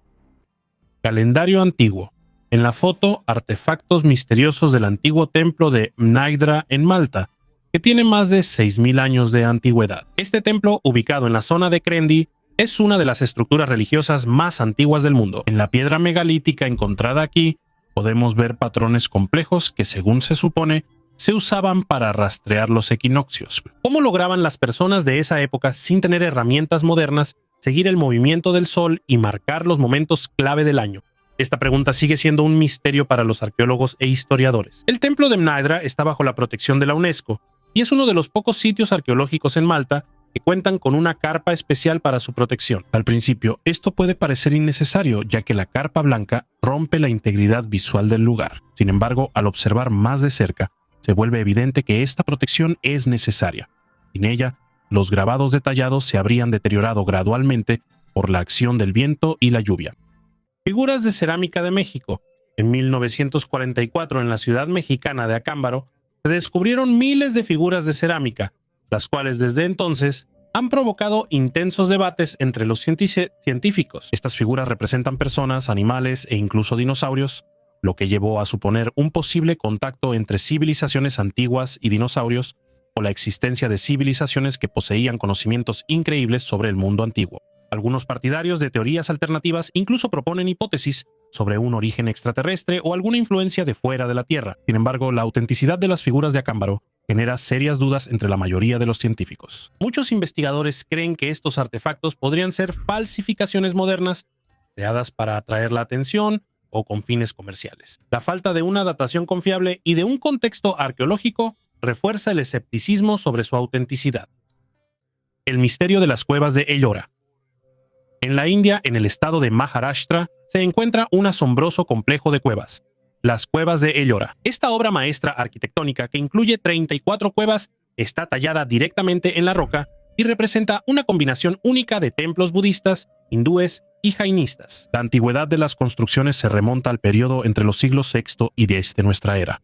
Calendario antiguo. En la foto, artefactos misteriosos del antiguo templo de Mnajdra en Malta, que tiene más de 6.000 años de antigüedad. Este templo, ubicado en la zona de Krendi, es una de las estructuras religiosas más antiguas del mundo. En la piedra megalítica encontrada aquí, podemos ver patrones complejos que, según se supone, se usaban para rastrear los equinoccios. ¿Cómo lograban las personas de esa época, sin tener herramientas modernas, seguir el movimiento del sol y marcar los momentos clave del año? Esta pregunta sigue siendo un misterio para los arqueólogos e historiadores. El templo de Mnajdra está bajo la protección de la UNESCO y es uno de los pocos sitios arqueológicos en Malta que cuentan con una carpa especial para su protección. Al principio, esto puede parecer innecesario, ya que la carpa blanca rompe la integridad visual del lugar. Sin embargo, al observar más de cerca, se vuelve evidente que esta protección es necesaria. Sin ella, los grabados detallados se habrían deteriorado gradualmente por la acción del viento y la lluvia. Figuras de cerámica de México. En 1944, en la ciudad mexicana de Acámbaro, se descubrieron miles de figuras de cerámica, las cuales desde entonces han provocado intensos debates entre los científicos. Estas figuras representan personas, animales e incluso dinosaurios, lo que llevó a suponer un posible contacto entre civilizaciones antiguas y dinosaurios, o la existencia de civilizaciones que poseían conocimientos increíbles sobre el mundo antiguo. Algunos partidarios de teorías alternativas incluso proponen hipótesis sobre un origen extraterrestre o alguna influencia de fuera de la Tierra. Sin embargo, la autenticidad de las figuras de Acámbaro genera serias dudas entre la mayoría de los científicos. Muchos investigadores creen que estos artefactos podrían ser falsificaciones modernas, creadas para atraer la atención o con fines comerciales. La falta de una datación confiable y de un contexto arqueológico refuerza el escepticismo sobre su autenticidad. El misterio de las cuevas de Ellora. En la India, en el estado de Maharashtra, se encuentra un asombroso complejo de cuevas, las cuevas de Ellora. Esta obra maestra arquitectónica, que incluye 34 cuevas, está tallada directamente en la roca y representa una combinación única de templos budistas, hindúes y jainistas. La antigüedad de las construcciones se remonta al periodo entre los siglos VI y X de nuestra era.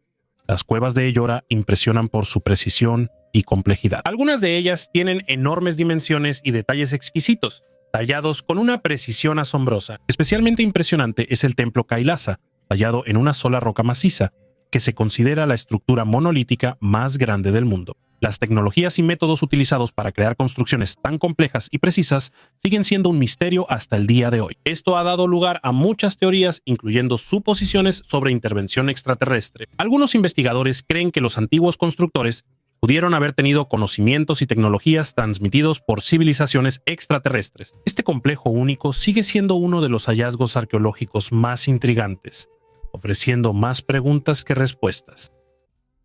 Las cuevas de Ellora impresionan por su precisión y complejidad. Algunas de ellas tienen enormes dimensiones y detalles exquisitos, tallados con una precisión asombrosa. Especialmente impresionante es el templo Kailasa, tallado en una sola roca maciza, que se considera la estructura monolítica más grande del mundo. Las tecnologías y métodos utilizados para crear construcciones tan complejas y precisas siguen siendo un misterio hasta el día de hoy. Esto ha dado lugar a muchas teorías, incluyendo suposiciones sobre intervención extraterrestre. Algunos investigadores creen que los antiguos constructores pudieron haber tenido conocimientos y tecnologías transmitidos por civilizaciones extraterrestres. Este complejo único sigue siendo uno de los hallazgos arqueológicos más intrigantes, ofreciendo más preguntas que respuestas.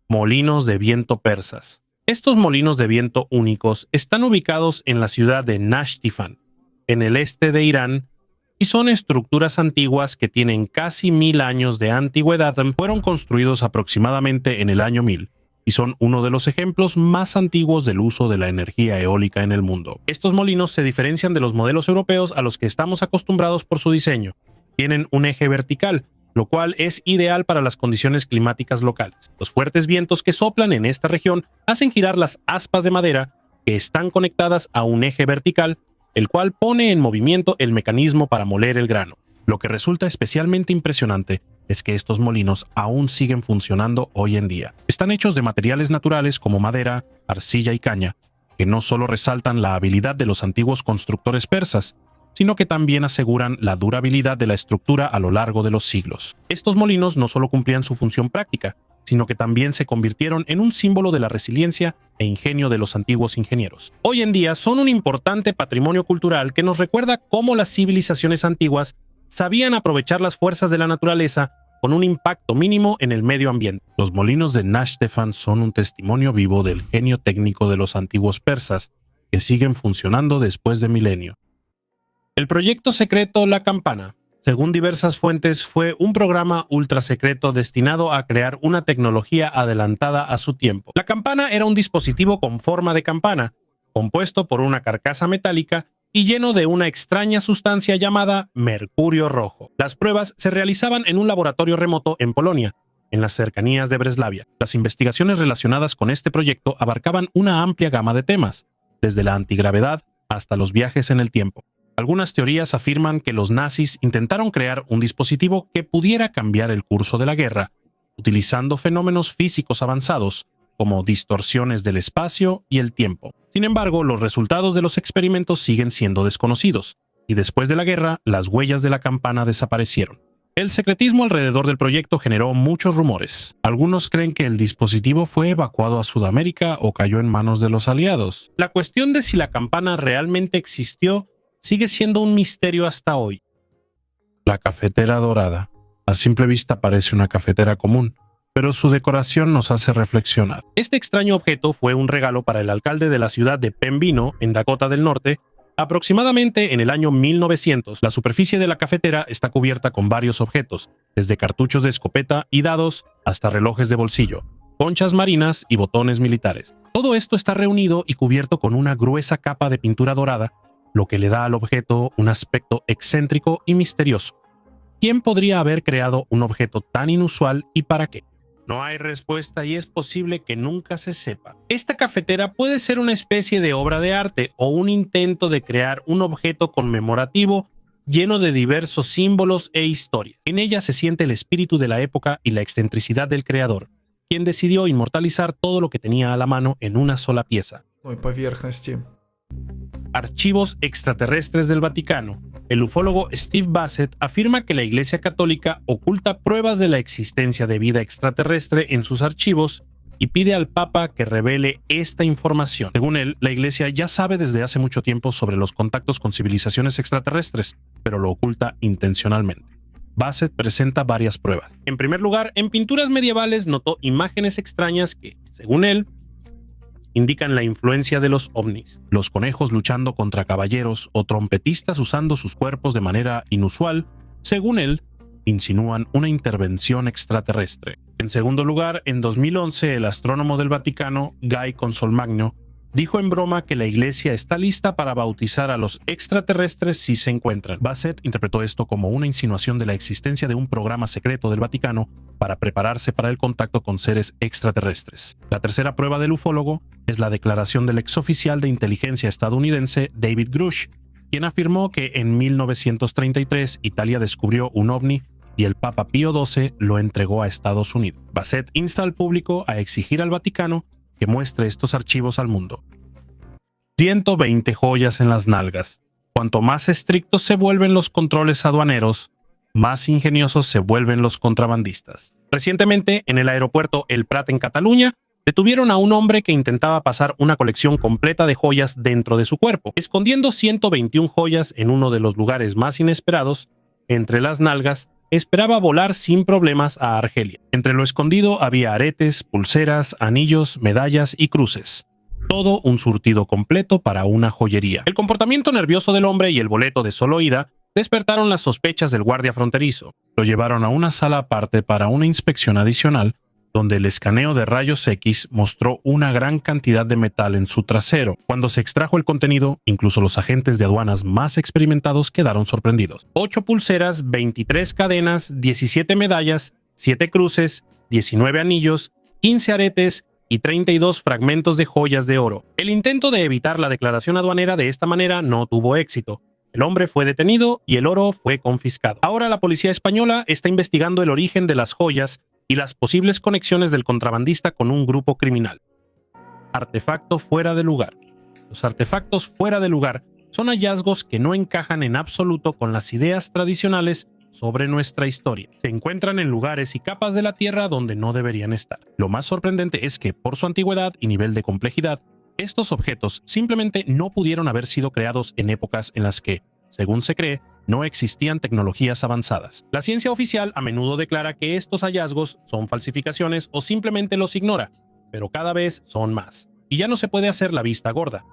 Molinos de viento persas. Estos molinos de viento únicos están ubicados en la ciudad de Nashtifan, en el este de Irán, y son estructuras antiguas que tienen casi 1000 años de antigüedad. Fueron construidos aproximadamente en el año 1000 y son uno de los ejemplos más antiguos del uso de la energía eólica en el mundo. Estos molinos se diferencian de los modelos europeos a los que estamos acostumbrados por su diseño. Tienen un eje vertical, lo cual es ideal para las condiciones climáticas locales. Los fuertes vientos que soplan en esta región hacen girar las aspas de madera que están conectadas a un eje vertical, el cual pone en movimiento el mecanismo para moler el grano. Lo que resulta especialmente impresionante es que estos molinos aún siguen funcionando hoy en día. Están hechos de materiales naturales como madera, arcilla y caña, que no solo resaltan la habilidad de los antiguos constructores persas, sino que también aseguran la durabilidad de la estructura a lo largo de los siglos. Estos molinos no solo cumplían su función práctica, sino que también se convirtieron en un símbolo de la resiliencia e ingenio de los antiguos ingenieros. Hoy en día son un importante patrimonio cultural que nos recuerda cómo las civilizaciones antiguas sabían aprovechar las fuerzas de la naturaleza con un impacto mínimo en el medio ambiente. Los molinos de Nashtifan son un testimonio vivo del genio técnico de los antiguos persas, que siguen funcionando después de milenios. El proyecto secreto La Campana, según diversas fuentes, fue un programa ultra secreto destinado a crear una tecnología adelantada a su tiempo. La campana era un dispositivo con forma de campana, compuesto por una carcasa metálica y lleno de una extraña sustancia llamada mercurio rojo. Las pruebas se realizaban en un laboratorio remoto en Polonia, en las cercanías de Breslavia. Las investigaciones relacionadas con este proyecto abarcaban una amplia gama de temas, desde la antigravedad hasta los viajes en el tiempo. Algunas teorías afirman que los nazis intentaron crear un dispositivo que pudiera cambiar el curso de la guerra, utilizando fenómenos físicos avanzados, como distorsiones del espacio y el tiempo. Sin embargo, los resultados de los experimentos siguen siendo desconocidos, y después de la guerra, las huellas de la campana desaparecieron. El secretismo alrededor del proyecto generó muchos rumores. Algunos creen que el dispositivo fue evacuado a Sudamérica o cayó en manos de los aliados. La cuestión de si la campana realmente existió sigue siendo un misterio hasta hoy. La cafetera dorada. A simple vista parece una cafetera común, pero su decoración nos hace reflexionar. Este extraño objeto fue un regalo para el alcalde de la ciudad de Pembino, en Dakota del Norte, aproximadamente en el año 1900. La superficie de la cafetera está cubierta con varios objetos, desde cartuchos de escopeta y dados hasta relojes de bolsillo, conchas marinas y botones militares. Todo esto está reunido y cubierto con una gruesa capa de pintura dorada, lo que le da al objeto un aspecto excéntrico y misterioso. ¿Quién podría haber creado un objeto tan inusual y para qué? No hay respuesta y es posible que nunca se sepa. Esta cafetera puede ser una especie de obra de arte o un intento de crear un objeto conmemorativo lleno de diversos símbolos e historias. En ella se siente el espíritu de la época y la excentricidad del creador, quien decidió inmortalizar todo lo que tenía a la mano en una sola pieza. Archivos extraterrestres del Vaticano. El ufólogo Steve Bassett afirma que la Iglesia Católica oculta pruebas de la existencia de vida extraterrestre en sus archivos y pide al Papa que revele esta información. Según él, la Iglesia ya sabe desde hace mucho tiempo sobre los contactos con civilizaciones extraterrestres, pero lo oculta intencionalmente. Bassett presenta varias pruebas. En primer lugar, en pinturas medievales notó imágenes extrañas que, según él, indican la influencia de los ovnis, los conejos luchando contra caballeros o trompetistas usando sus cuerpos de manera inusual, según él, insinúan una intervención extraterrestre. En segundo lugar, en 2011, el astrónomo del Vaticano, Guy Consolmagno, dijo en broma que la Iglesia está lista para bautizar a los extraterrestres si se encuentran. Bassett interpretó esto como una insinuación de la existencia de un programa secreto del Vaticano para prepararse para el contacto con seres extraterrestres. La tercera prueba del ufólogo es la declaración del exoficial de inteligencia estadounidense David Grush, quien afirmó que en 1933 Italia descubrió un ovni y el Papa Pío XII lo entregó a Estados Unidos. Bassett insta al público a exigir al Vaticano que muestre estos archivos al mundo. 120 joyas en las nalgas. Cuanto más estrictos se vuelven los controles aduaneros, más ingeniosos se vuelven los contrabandistas. Recientemente, en el aeropuerto El Prat en Cataluña, detuvieron a un hombre que intentaba pasar una colección completa de joyas dentro de su cuerpo, escondiendo 121 joyas en uno de los lugares más inesperados. Entre las nalgas, esperaba volar sin problemas a Argelia. Entre lo escondido había aretes, pulseras, anillos, medallas y cruces. Todo un surtido completo para una joyería. El comportamiento nervioso del hombre y el boleto de solo ida despertaron las sospechas del guardia fronterizo. Lo llevaron a una sala aparte para una inspección adicional, donde el escaneo de rayos X mostró una gran cantidad de metal en su trasero. Cuando se extrajo el contenido, incluso los agentes de aduanas más experimentados quedaron sorprendidos. 8 pulseras, 23 cadenas, 17 medallas, 7 cruces, 19 anillos, 15 aretes y 32 fragmentos de joyas de oro. El intento de evitar la declaración aduanera de esta manera no tuvo éxito. El hombre fue detenido y el oro fue confiscado. Ahora la policía española está investigando el origen de las joyas y las posibles conexiones del contrabandista con un grupo criminal. Artefacto fuera de lugar. Los artefactos fuera de lugar son hallazgos que no encajan en absoluto con las ideas tradicionales sobre nuestra historia. Se encuentran en lugares y capas de la Tierra donde no deberían estar. Lo más sorprendente es que, por su antigüedad y nivel de complejidad, estos objetos simplemente no pudieron haber sido creados en épocas en las que, según se cree, no existían tecnologías avanzadas. La ciencia oficial a menudo declara que estos hallazgos son falsificaciones o simplemente los ignora, pero cada vez son más. Y ya no se puede hacer la vista gorda.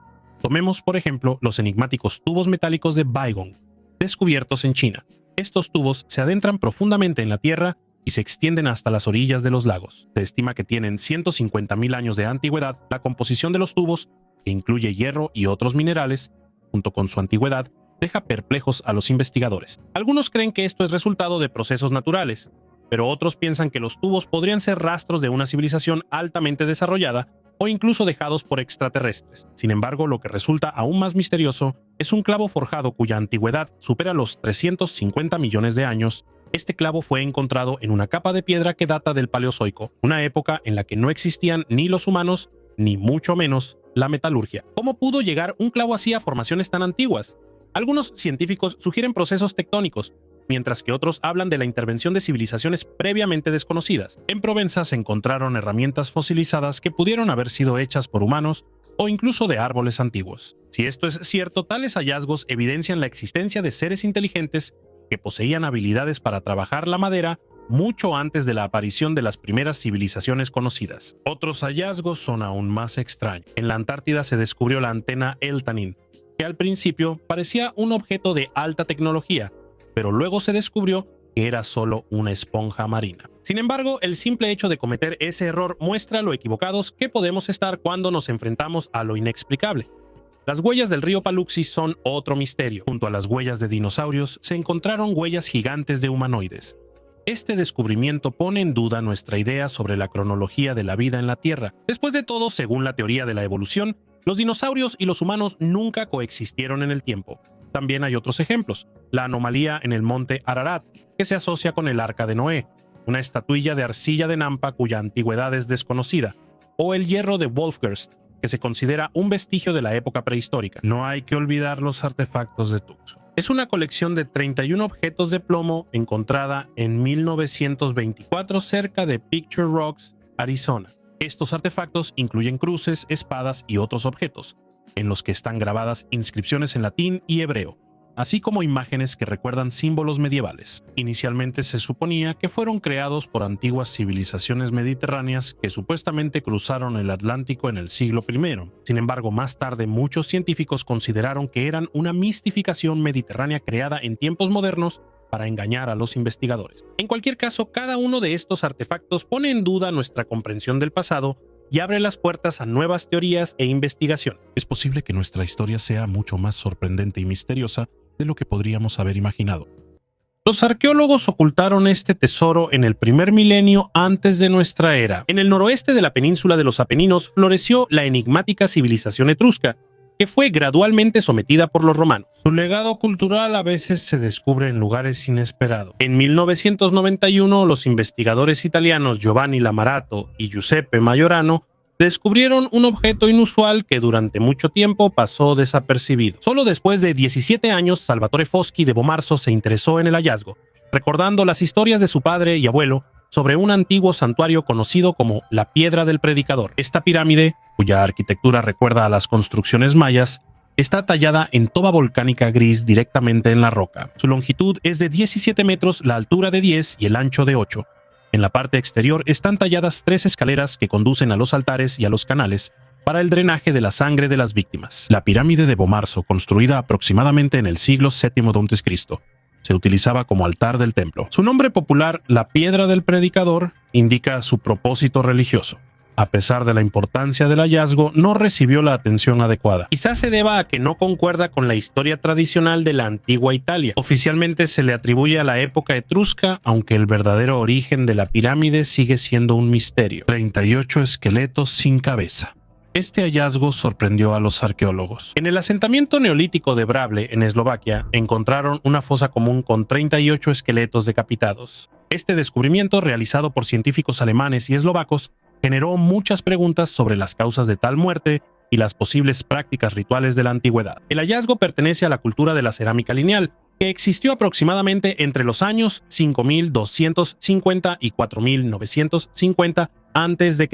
Tomemos, por ejemplo, los enigmáticos tubos metálicos de Baigong, descubiertos en China. Estos tubos se adentran profundamente en la Tierra y se extienden hasta las orillas de los lagos. Se estima que tienen 150.000 años de antigüedad. La composición de los tubos, que incluye hierro y otros minerales, junto con su antigüedad, deja perplejos a los investigadores. Algunos creen que esto es resultado de procesos naturales, pero otros piensan que los tubos podrían ser rastros de una civilización altamente desarrollada o incluso dejados por extraterrestres. Sin embargo, lo que resulta aún más misterioso es un clavo forjado cuya antigüedad supera los 350 millones de años. Este clavo fue encontrado en una capa de piedra que data del Paleozoico, una época en la que no existían ni los humanos, ni mucho menos la metalurgia. ¿Cómo pudo llegar un clavo así a formaciones tan antiguas? Algunos científicos sugieren procesos tectónicos, mientras que otros hablan de la intervención de civilizaciones previamente desconocidas. En Provenza se encontraron herramientas fosilizadas que pudieron haber sido hechas por humanos o incluso de árboles antiguos. Si esto es cierto, tales hallazgos evidencian la existencia de seres inteligentes que poseían habilidades para trabajar la madera mucho antes de la aparición de las primeras civilizaciones conocidas. Otros hallazgos son aún más extraños. En la Antártida se descubrió la antena Eltanin, que al principio parecía un objeto de alta tecnología, pero luego se descubrió que era solo una esponja marina. Sin embargo, el simple hecho de cometer ese error muestra lo equivocados que podemos estar cuando nos enfrentamos a lo inexplicable. Las huellas del río Paluxy son otro misterio. Junto a las huellas de dinosaurios se encontraron huellas gigantes de humanoides. Este descubrimiento pone en duda nuestra idea sobre la cronología de la vida en la Tierra. Después de todo, según la teoría de la evolución, los dinosaurios y los humanos nunca coexistieron en el tiempo. También hay otros ejemplos. La anomalía en el monte Ararat, que se asocia con el Arca de Noé, una estatuilla de arcilla de Nampa cuya antigüedad es desconocida, o el hierro de Wolfgerst, que se considera un vestigio de la época prehistórica. No hay que olvidar los artefactos de Tucson. Es una colección de 31 objetos de plomo encontrada en 1924 cerca de Picture Rocks, Arizona. Estos artefactos incluyen cruces, espadas y otros objetos, en los que están grabadas inscripciones en latín y hebreo, así como imágenes que recuerdan símbolos medievales. Inicialmente se suponía que fueron creados por antiguas civilizaciones mediterráneas que supuestamente cruzaron el Atlántico en el siglo I. Sin embargo, más tarde muchos científicos consideraron que eran una mistificación mediterránea creada en tiempos modernos para engañar a los investigadores. En cualquier caso, cada uno de estos artefactos pone en duda nuestra comprensión del pasado y abre las puertas a nuevas teorías e investigación. Es posible que nuestra historia sea mucho más sorprendente y misteriosa de lo que podríamos haber imaginado. Los arqueólogos ocultaron este tesoro en el primer milenio antes de nuestra era. En el noroeste de la península de los Apeninos floreció la enigmática civilización etrusca, que fue gradualmente sometida por los romanos. Su legado cultural a veces se descubre en lugares inesperados. En 1991, los investigadores italianos Giovanni Lamarato y Giuseppe Majorano descubrieron un objeto inusual que durante mucho tiempo pasó desapercibido. Solo después de 17 años, Salvatore Foschi de Bomarzo se interesó en el hallazgo, recordando las historias de su padre y abuelo sobre un antiguo santuario conocido como la Piedra del Predicador. Esta pirámide, cuya arquitectura recuerda a las construcciones mayas, está tallada en toba volcánica gris directamente en la roca. Su longitud es de 17 metros, la altura de 10 y el ancho de 8. En la parte exterior están talladas 3 escaleras que conducen a los altares y a los canales para el drenaje de la sangre de las víctimas. La pirámide de Bomarzo, construida aproximadamente en el siglo VII d.C., se utilizaba como altar del templo. Su nombre popular, la Piedra del Predicador, indica su propósito religioso. A pesar de la importancia del hallazgo, no recibió la atención adecuada. Quizás se deba a que no concuerda con la historia tradicional de la antigua Italia. Oficialmente se le atribuye a la época etrusca, aunque el verdadero origen de la pirámide sigue siendo un misterio. 38 esqueletos sin cabeza. Este hallazgo sorprendió a los arqueólogos. En el asentamiento neolítico de Brable, en Eslovaquia, encontraron una fosa común con 38 esqueletos decapitados. Este descubrimiento, realizado por científicos alemanes y eslovacos, generó muchas preguntas sobre las causas de tal muerte y las posibles prácticas rituales de la antigüedad. El hallazgo pertenece a la cultura de la cerámica lineal, que existió aproximadamente entre los años 5250 y 4950 a.C.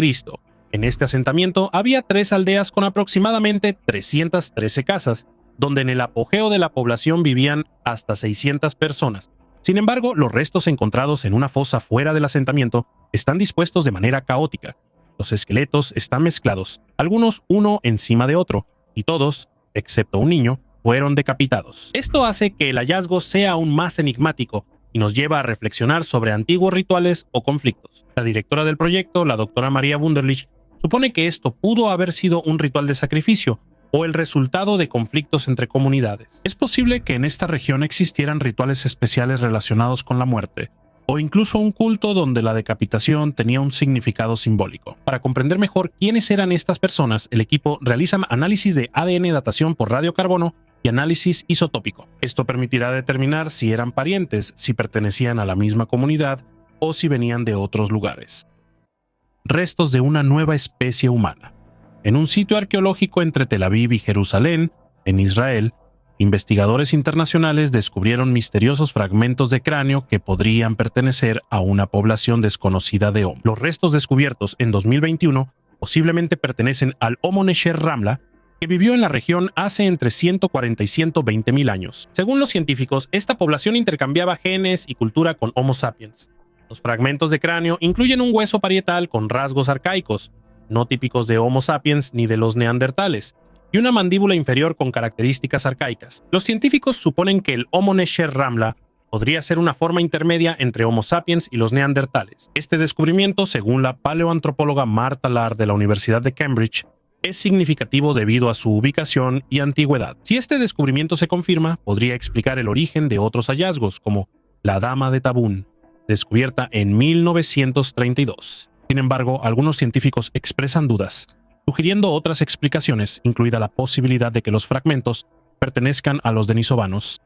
En este asentamiento había 3 aldeas con aproximadamente 313 casas, donde en el apogeo de la población vivían hasta 600 personas. Sin embargo, los restos encontrados en una fosa fuera del asentamiento están dispuestos de manera caótica. Los esqueletos están mezclados, algunos uno encima de otro, y todos, excepto un niño, fueron decapitados. Esto hace que el hallazgo sea aún más enigmático y nos lleva a reflexionar sobre antiguos rituales o conflictos. La directora del proyecto, la doctora María Wunderlich, supone que esto pudo haber sido un ritual de sacrificio o el resultado de conflictos entre comunidades. Es posible que en esta región existieran rituales especiales relacionados con la muerte, o incluso un culto donde la decapitación tenía un significado simbólico. Para comprender mejor quiénes eran estas personas, el equipo realiza análisis de ADN, datación por radiocarbono y análisis isotópico. Esto permitirá determinar si eran parientes, si pertenecían a la misma comunidad o si venían de otros lugares. Restos de una nueva especie humana. En un sitio arqueológico entre Tel Aviv y Jerusalén, en Israel, investigadores internacionales descubrieron misteriosos fragmentos de cráneo que podrían pertenecer a una población desconocida de Homo. Los restos descubiertos en 2021 posiblemente pertenecen al Homo Necher Ramla, que vivió en la región hace entre 140 y 120 mil años. Según los científicos, esta población intercambiaba genes y cultura con Homo sapiens. Los fragmentos de cráneo incluyen un hueso parietal con rasgos arcaicos, no típicos de Homo sapiens ni de los neandertales, y una mandíbula inferior con características arcaicas. Los científicos suponen que el Homo Necher Ramla podría ser una forma intermedia entre Homo sapiens y los neandertales. Este descubrimiento, según la paleoantropóloga Martha Lahr de la Universidad de Cambridge, es significativo debido a su ubicación y antigüedad. Si este descubrimiento se confirma, podría explicar el origen de otros hallazgos, como la Dama de Tabún, descubierta en 1932. Sin embargo, algunos científicos expresan dudas, sugiriendo otras explicaciones, incluida la posibilidad de que los fragmentos pertenezcan a los denisovanos.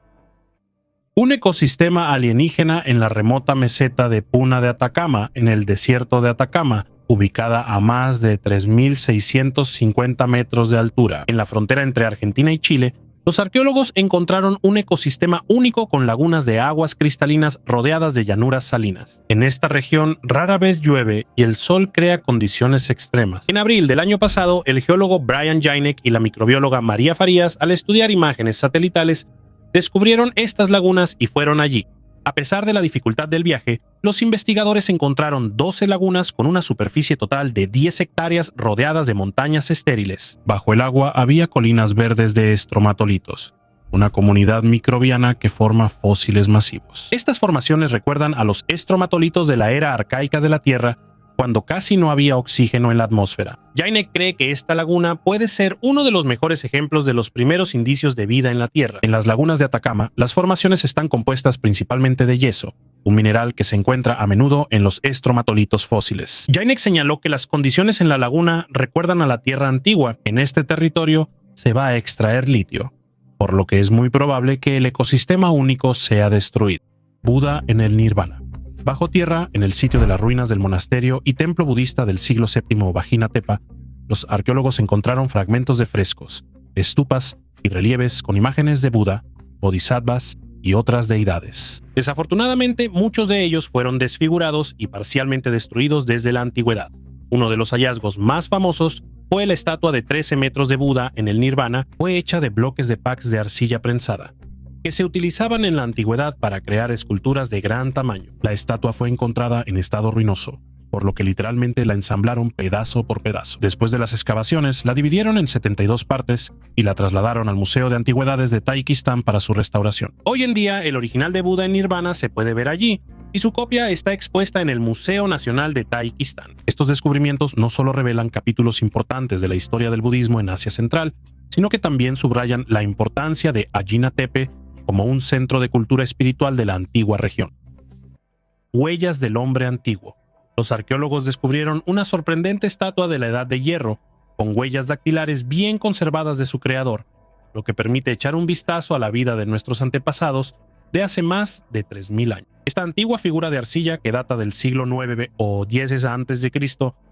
Un ecosistema alienígena en la remota meseta de Puna de Atacama, en el desierto de Atacama, ubicada a más de 3.650 metros de altura. En la frontera entre Argentina y Chile, los arqueólogos encontraron un ecosistema único con lagunas de aguas cristalinas rodeadas de llanuras salinas. En esta región rara vez llueve y el sol crea condiciones extremas. En abril del año pasado, el geólogo Brian Jainek y la microbióloga María Farías, al estudiar imágenes satelitales, descubrieron estas lagunas y fueron allí. A pesar de la dificultad del viaje, los investigadores encontraron 12 lagunas con una superficie total de 10 hectáreas rodeadas de montañas estériles. Bajo el agua había colinas verdes de estromatolitos, una comunidad microbiana que forma fósiles masivos. Estas formaciones recuerdan a los estromatolitos de la era arcaica de la Tierra, cuando casi no había oxígeno en la atmósfera. Jainek cree que esta laguna puede ser uno de los mejores ejemplos de los primeros indicios de vida en la Tierra. En las lagunas de Atacama, las formaciones están compuestas principalmente de yeso, un mineral que se encuentra a menudo en los estromatolitos fósiles. Jainek señaló que las condiciones en la laguna recuerdan a la Tierra antigua. En este territorio se va a extraer litio, por lo que es muy probable que el ecosistema único sea destruido. Buda en el Nirvana. Bajo tierra, en el sitio de las ruinas del monasterio y templo budista del siglo VII Vajinatepa, los arqueólogos encontraron fragmentos de frescos, estupas y relieves con imágenes de Buda, bodhisattvas y otras deidades. Desafortunadamente, muchos de ellos fueron desfigurados y parcialmente destruidos desde la antigüedad. Uno de los hallazgos más famosos fue la estatua de 13 metros de Buda en el Nirvana. Fue hecha de bloques de packs de arcilla prensada, que se utilizaban en la antigüedad para crear esculturas de gran tamaño. La estatua fue encontrada en estado ruinoso, por lo que literalmente la ensamblaron pedazo por pedazo. Después de las excavaciones, la dividieron en 72 partes y la trasladaron al Museo de Antigüedades de Tayikistán para su restauración. Hoy en día, el original de Buda en Nirvana se puede ver allí, y su copia está expuesta en el Museo Nacional de Tayikistán. Estos descubrimientos no solo revelan capítulos importantes de la historia del budismo en Asia Central, sino que también subrayan la importancia de Ajina Tepe como un centro de cultura espiritual de la antigua región. Huellas del hombre antiguo. Los arqueólogos descubrieron una sorprendente estatua de la Edad de Hierro, con huellas dactilares bien conservadas de su creador, lo que permite echar un vistazo a la vida de nuestros antepasados de hace más de 3000 años. Esta antigua figura de arcilla, que data del siglo IX o X a.C.,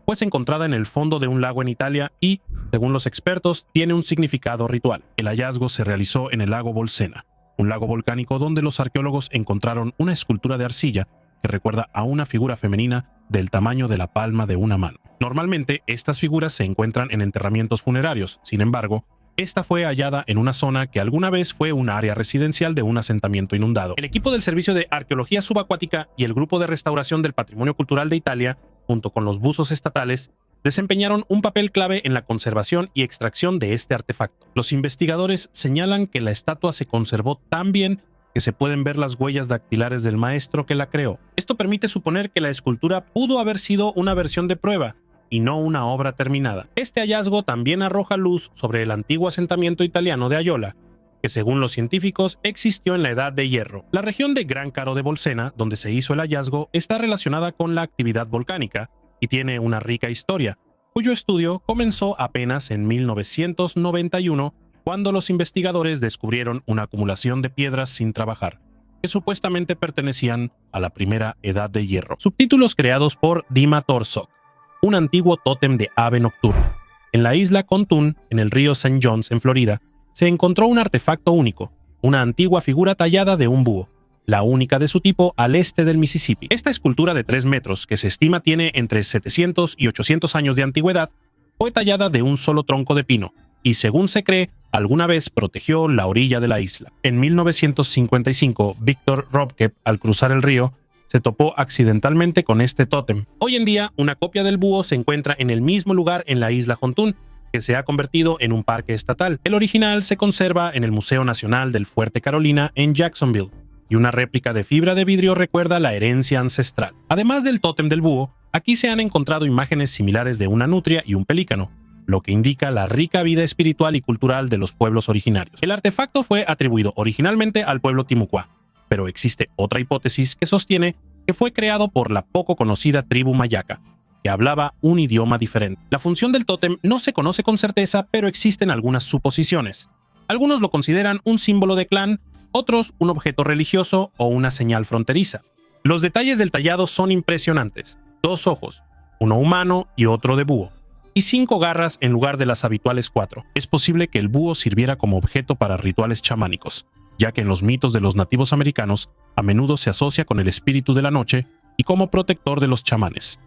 fue encontrada en el fondo de un lago en Italia y, según los expertos, tiene un significado ritual. El hallazgo se realizó en el lago Bolsena, un lago volcánico donde los arqueólogos encontraron una escultura de arcilla que recuerda a una figura femenina del tamaño de la palma de una mano. Normalmente, estas figuras se encuentran en enterramientos funerarios. Sin embargo, esta fue hallada en una zona que alguna vez fue un área residencial de un asentamiento inundado. El equipo del Servicio de Arqueología Subacuática y el Grupo de Restauración del Patrimonio Cultural de Italia, junto con los buzos estatales, desempeñaron un papel clave en la conservación y extracción de este artefacto. Los investigadores señalan que la estatua se conservó tan bien que se pueden ver las huellas dactilares del maestro que la creó. Esto permite suponer que la escultura pudo haber sido una versión de prueba y no una obra terminada. Este hallazgo también arroja luz sobre el antiguo asentamiento italiano de Aiola, que según los científicos existió en la Edad de Hierro. La región de Gran Caro de Bolsena, donde se hizo el hallazgo, está relacionada con la actividad volcánica y tiene una rica historia, cuyo estudio comenzó apenas en 1991, cuando los investigadores descubrieron una acumulación de piedras sin trabajar, que supuestamente pertenecían a la primera Edad de Hierro. Subtítulos creados por Dima Torsok. Un antiguo tótem de ave nocturna. En la isla Contún, en el río St. John's, en Florida, se encontró un artefacto único, una antigua figura tallada de un búho, la única de su tipo al este del Mississippi. Esta escultura de 3 metros, que se estima tiene entre 700 y 800 años de antigüedad, fue tallada de un solo tronco de pino, y según se cree, alguna vez protegió la orilla de la isla. En 1955, Víctor Robke, al cruzar el río, se topó accidentalmente con este tótem. Hoy en día, una copia del búho se encuentra en el mismo lugar en la isla Jontún, que se ha convertido en un parque estatal. El original se conserva en el Museo Nacional del Fuerte Carolina en Jacksonville, y una réplica de fibra de vidrio recuerda la herencia ancestral. Además del tótem del búho, aquí se han encontrado imágenes similares de una nutria y un pelícano, lo que indica la rica vida espiritual y cultural de los pueblos originarios. El artefacto fue atribuido originalmente al pueblo timucua, pero existe otra hipótesis que sostiene que fue creado por la poco conocida tribu mayaca, que hablaba un idioma diferente. La función del tótem no se conoce con certeza, pero existen algunas suposiciones. Algunos lo consideran un símbolo de clan, otros un objeto religioso o una señal fronteriza. Los detalles del tallado son impresionantes. 2 ojos, uno humano y otro de búho, y 5 garras en lugar de las habituales 4. Es posible que el búho sirviera como objeto para rituales chamánicos, ya que en los mitos de los nativos americanos a menudo se asocia con el espíritu de la noche y como protector de los chamanes.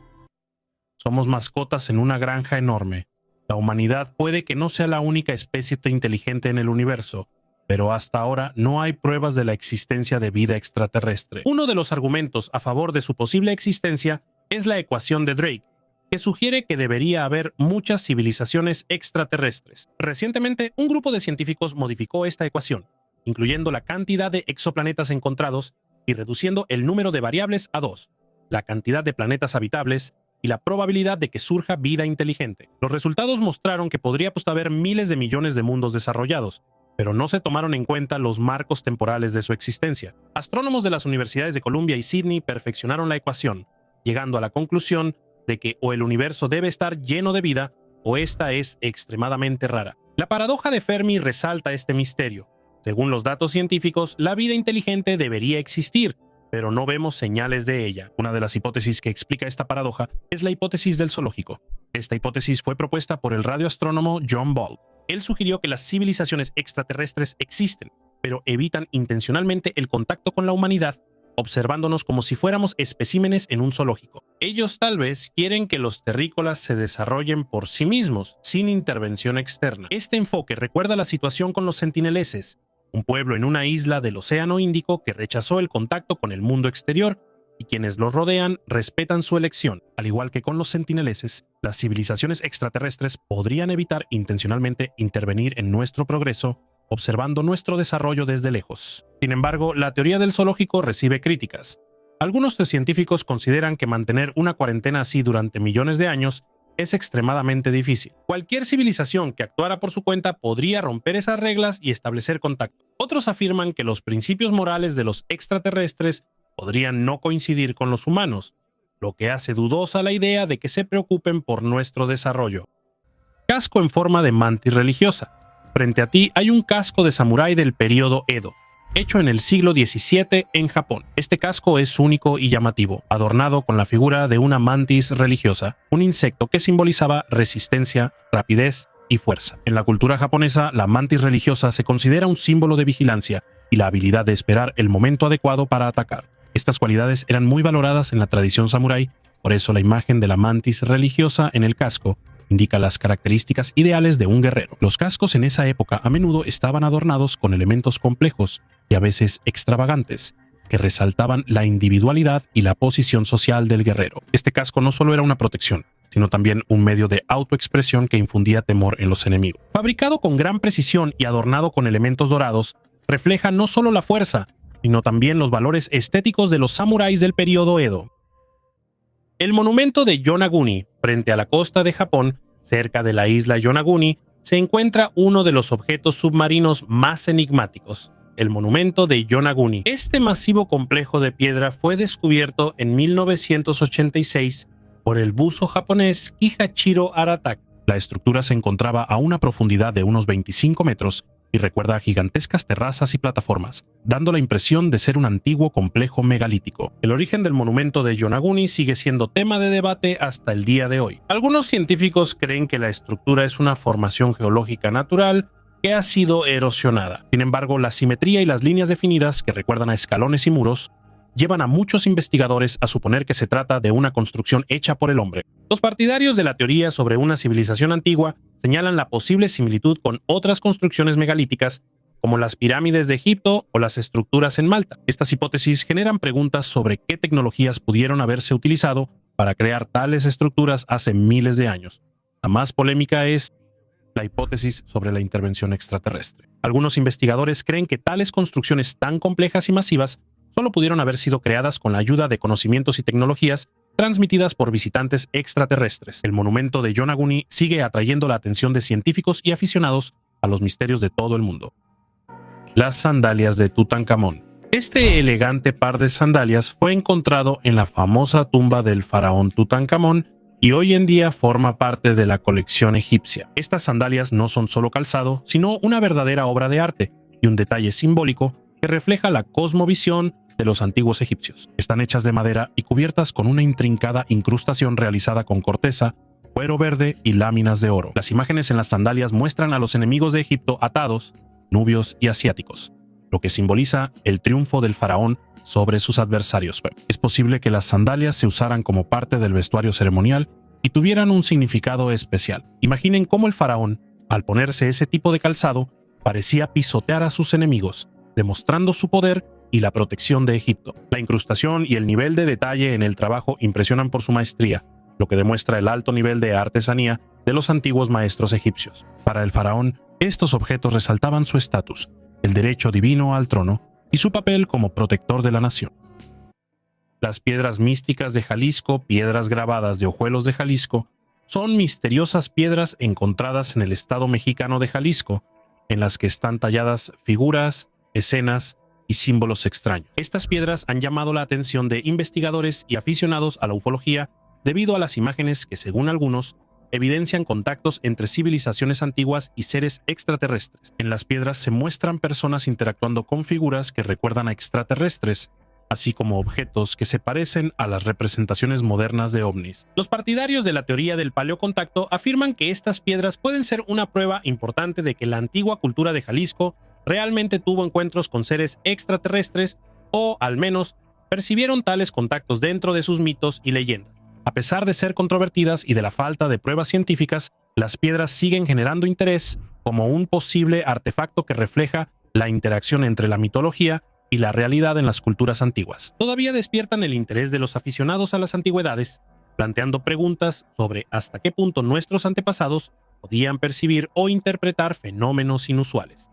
Somos mascotas en una granja enorme. La humanidad puede que no sea la única especie inteligente en el universo, pero hasta ahora no hay pruebas de la existencia de vida extraterrestre. Uno de los argumentos a favor de su posible existencia es la ecuación de Drake, que sugiere que debería haber muchas civilizaciones extraterrestres. Recientemente, un grupo de científicos modificó esta ecuación, incluyendo la cantidad de exoplanetas encontrados y reduciendo el número de variables a 2, la cantidad de planetas habitables y la probabilidad de que surja vida inteligente. Los resultados mostraron que podría haber miles de millones de mundos desarrollados, pero no se tomaron en cuenta los marcos temporales de su existencia. Astrónomos de las universidades de Columbia y Sydney perfeccionaron la ecuación, llegando a la conclusión de que o el universo debe estar lleno de vida o esta es extremadamente rara. La paradoja de Fermi resalta este misterio. Según los datos científicos, la vida inteligente debería existir, pero no vemos señales de ella. Una de las hipótesis que explica esta paradoja es la hipótesis del zoológico. Esta hipótesis fue propuesta por el radioastrónomo John Ball. Él sugirió que las civilizaciones extraterrestres existen, pero evitan intencionalmente el contacto con la humanidad, observándonos como si fuéramos especímenes en un zoológico. Ellos tal vez quieren que los terrícolas se desarrollen por sí mismos, sin intervención externa. Este enfoque recuerda la situación con los sentineleses, un pueblo en una isla del Océano Índico que rechazó el contacto con el mundo exterior, y quienes los rodean respetan su elección. Al igual que con los sentineleses, las civilizaciones extraterrestres podrían evitar intencionalmente intervenir en nuestro progreso, observando nuestro desarrollo desde lejos. Sin embargo, la teoría del zoológico recibe críticas. Algunos científicos consideran que mantener una cuarentena así durante millones de años es extremadamente difícil. Cualquier civilización que actuara por su cuenta podría romper esas reglas y establecer contacto. Otros afirman que los principios morales de los extraterrestres podrían no coincidir con los humanos, lo que hace dudosa la idea de que se preocupen por nuestro desarrollo. Casco en forma de mantis religiosa. Frente a ti hay un casco de samurái del período Edo, hecho en el siglo XVII en Japón. Este casco es único y llamativo, adornado con la figura de una mantis religiosa, un insecto que simbolizaba resistencia, rapidez y fuerza. En la cultura japonesa, la mantis religiosa se considera un símbolo de vigilancia y la habilidad de esperar el momento adecuado para atacar. Estas cualidades eran muy valoradas en la tradición samurái, por eso la imagen de la mantis religiosa en el casco indica las características ideales de un guerrero. Los cascos en esa época a menudo estaban adornados con elementos complejos y a veces extravagantes, que resaltaban la individualidad y la posición social del guerrero. Este casco no solo era una protección, sino también un medio de autoexpresión que infundía temor en los enemigos. Fabricado con gran precisión y adornado con elementos dorados, refleja no solo la fuerza, sino también los valores estéticos de los samuráis del período Edo. El monumento de Yonaguni, frente a la costa de Japón, cerca de la isla Yonaguni, se encuentra uno de los objetos submarinos más enigmáticos, el monumento de Yonaguni. Este masivo complejo de piedra fue descubierto en 1986 por el buzo japonés Kihachiro Aratake. La estructura se encontraba a una profundidad de unos 25 metros y recuerda a gigantescas terrazas y plataformas, dando la impresión de ser un antiguo complejo megalítico. El origen del monumento de Yonaguni sigue siendo tema de debate hasta el día de hoy. Algunos científicos creen que la estructura es una formación geológica natural que ha sido erosionada. Sin embargo, la simetría y las líneas definidas, que recuerdan a escalones y muros, llevan a muchos investigadores a suponer que se trata de una construcción hecha por el hombre. Los partidarios de la teoría sobre una civilización antigua señalan la posible similitud con otras construcciones megalíticas, como las pirámides de Egipto o las estructuras en Malta. Estas hipótesis generan preguntas sobre qué tecnologías pudieron haberse utilizado para crear tales estructuras hace miles de años. La más polémica es la hipótesis sobre la intervención extraterrestre. Algunos investigadores creen que tales construcciones tan complejas y masivas solo pudieron haber sido creadas con la ayuda de conocimientos y tecnologías transmitidas por visitantes extraterrestres. El monumento de Yonaguni sigue atrayendo la atención de científicos y aficionados a los misterios de todo el mundo. Las sandalias de Tutankamón. Este elegante par de sandalias fue encontrado en la famosa tumba del faraón Tutankamón y hoy en día forma parte de la colección egipcia. Estas sandalias no son solo calzado, sino una verdadera obra de arte y un detalle simbólico que refleja la cosmovisión de los antiguos egipcios. Están hechas de madera y cubiertas con una intrincada incrustación realizada con corteza, cuero verde y láminas de oro. Las imágenes en las sandalias muestran a los enemigos de Egipto atados, nubios y asiáticos, lo que simboliza el triunfo del faraón sobre sus adversarios. Es posible que las sandalias se usaran como parte del vestuario ceremonial y tuvieran un significado especial. Imaginen cómo el faraón, al ponerse ese tipo de calzado, parecía pisotear a sus enemigos, demostrando su poder y la protección de Egipto. La incrustación y el nivel de detalle en el trabajo impresionan por su maestría, lo que demuestra el alto nivel de artesanía de los antiguos maestros egipcios. Para el faraón, estos objetos resaltaban su estatus, el derecho divino al trono y su papel como protector de la nación. Las piedras místicas de Jalisco, piedras grabadas de Ojuelos de Jalisco, son misteriosas piedras encontradas en el estado mexicano de Jalisco, en las que están talladas figuras, escenas y símbolos extraños. Estas piedras han llamado la atención de investigadores y aficionados a la ufología debido a las imágenes que, según algunos, evidencian contactos entre civilizaciones antiguas y seres extraterrestres. En las piedras se muestran personas interactuando con figuras que recuerdan a extraterrestres, así como objetos que se parecen a las representaciones modernas de ovnis. Los partidarios de la teoría del paleocontacto afirman que estas piedras pueden ser una prueba importante de que la antigua cultura de Jalisco realmente tuvo encuentros con seres extraterrestres o, al menos, percibieron tales contactos dentro de sus mitos y leyendas. A pesar de ser controvertidas y de la falta de pruebas científicas, las piedras siguen generando interés como un posible artefacto que refleja la interacción entre la mitología y la realidad en las culturas antiguas. Todavía despiertan el interés de los aficionados a las antigüedades, planteando preguntas sobre hasta qué punto nuestros antepasados podían percibir o interpretar fenómenos inusuales.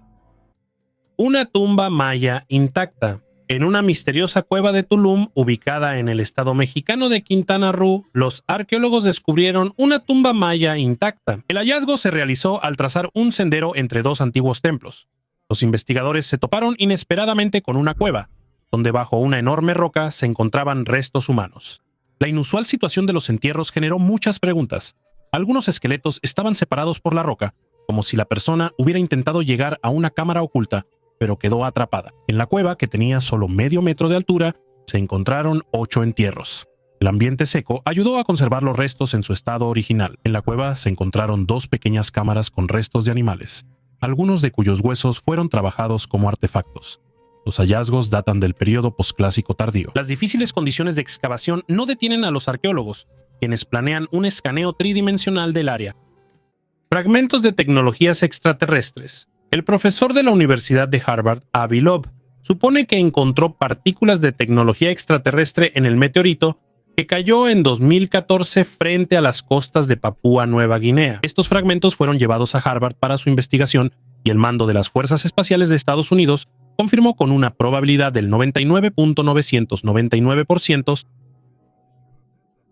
Una tumba maya intacta. En una misteriosa cueva de Tulum, ubicada en el estado mexicano de Quintana Roo, los arqueólogos descubrieron una tumba maya intacta. El hallazgo se realizó al trazar un sendero entre dos antiguos templos. Los investigadores se toparon inesperadamente con una cueva, donde bajo una enorme roca se encontraban restos humanos. La inusual situación de los entierros generó muchas preguntas. Algunos esqueletos estaban separados por la roca, como si la persona hubiera intentado llegar a una cámara oculta, pero quedó atrapada. En la cueva, que tenía solo medio metro de altura, se encontraron 8 entierros. El ambiente seco ayudó a conservar los restos en su estado original. En la cueva se encontraron 2 pequeñas cámaras con restos de animales, algunos de cuyos huesos fueron trabajados como artefactos. Los hallazgos datan del periodo posclásico tardío. Las difíciles condiciones de excavación no detienen a los arqueólogos, quienes planean un escaneo tridimensional del área. Fragmentos de tecnologías extraterrestres. El profesor de la Universidad de Harvard, Avi Loeb, supone que encontró partículas de tecnología extraterrestre en el meteorito que cayó en 2014 frente a las costas de Papúa Nueva Guinea. Estos fragmentos fueron llevados a Harvard para su investigación y el mando de las Fuerzas Espaciales de Estados Unidos confirmó con una probabilidad del 99.999%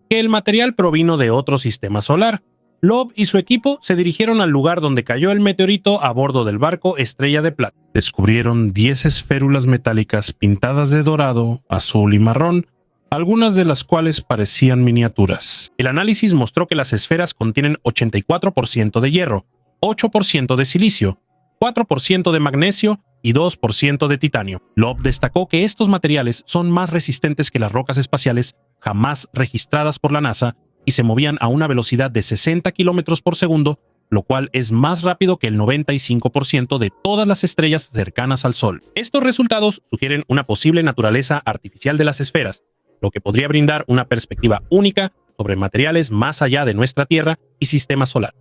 que el material provino de otro sistema solar. Loeb y su equipo se dirigieron al lugar donde cayó el meteorito a bordo del barco Estrella de Plata. Descubrieron 10 esférulas metálicas pintadas de dorado, azul y marrón, algunas de las cuales parecían miniaturas. El análisis mostró que las esferas contienen 84% de hierro, 8% de silicio, 4% de magnesio y 2% de titanio. Loeb destacó que estos materiales son más resistentes que las rocas espaciales jamás registradas por la NASA y se movían a una velocidad de 60 km por segundo, lo cual es más rápido que el 95% de todas las estrellas cercanas al Sol. Estos resultados sugieren una posible naturaleza artificial de las esferas, lo que podría brindar una perspectiva única sobre materiales más allá de nuestra Tierra y sistema solar.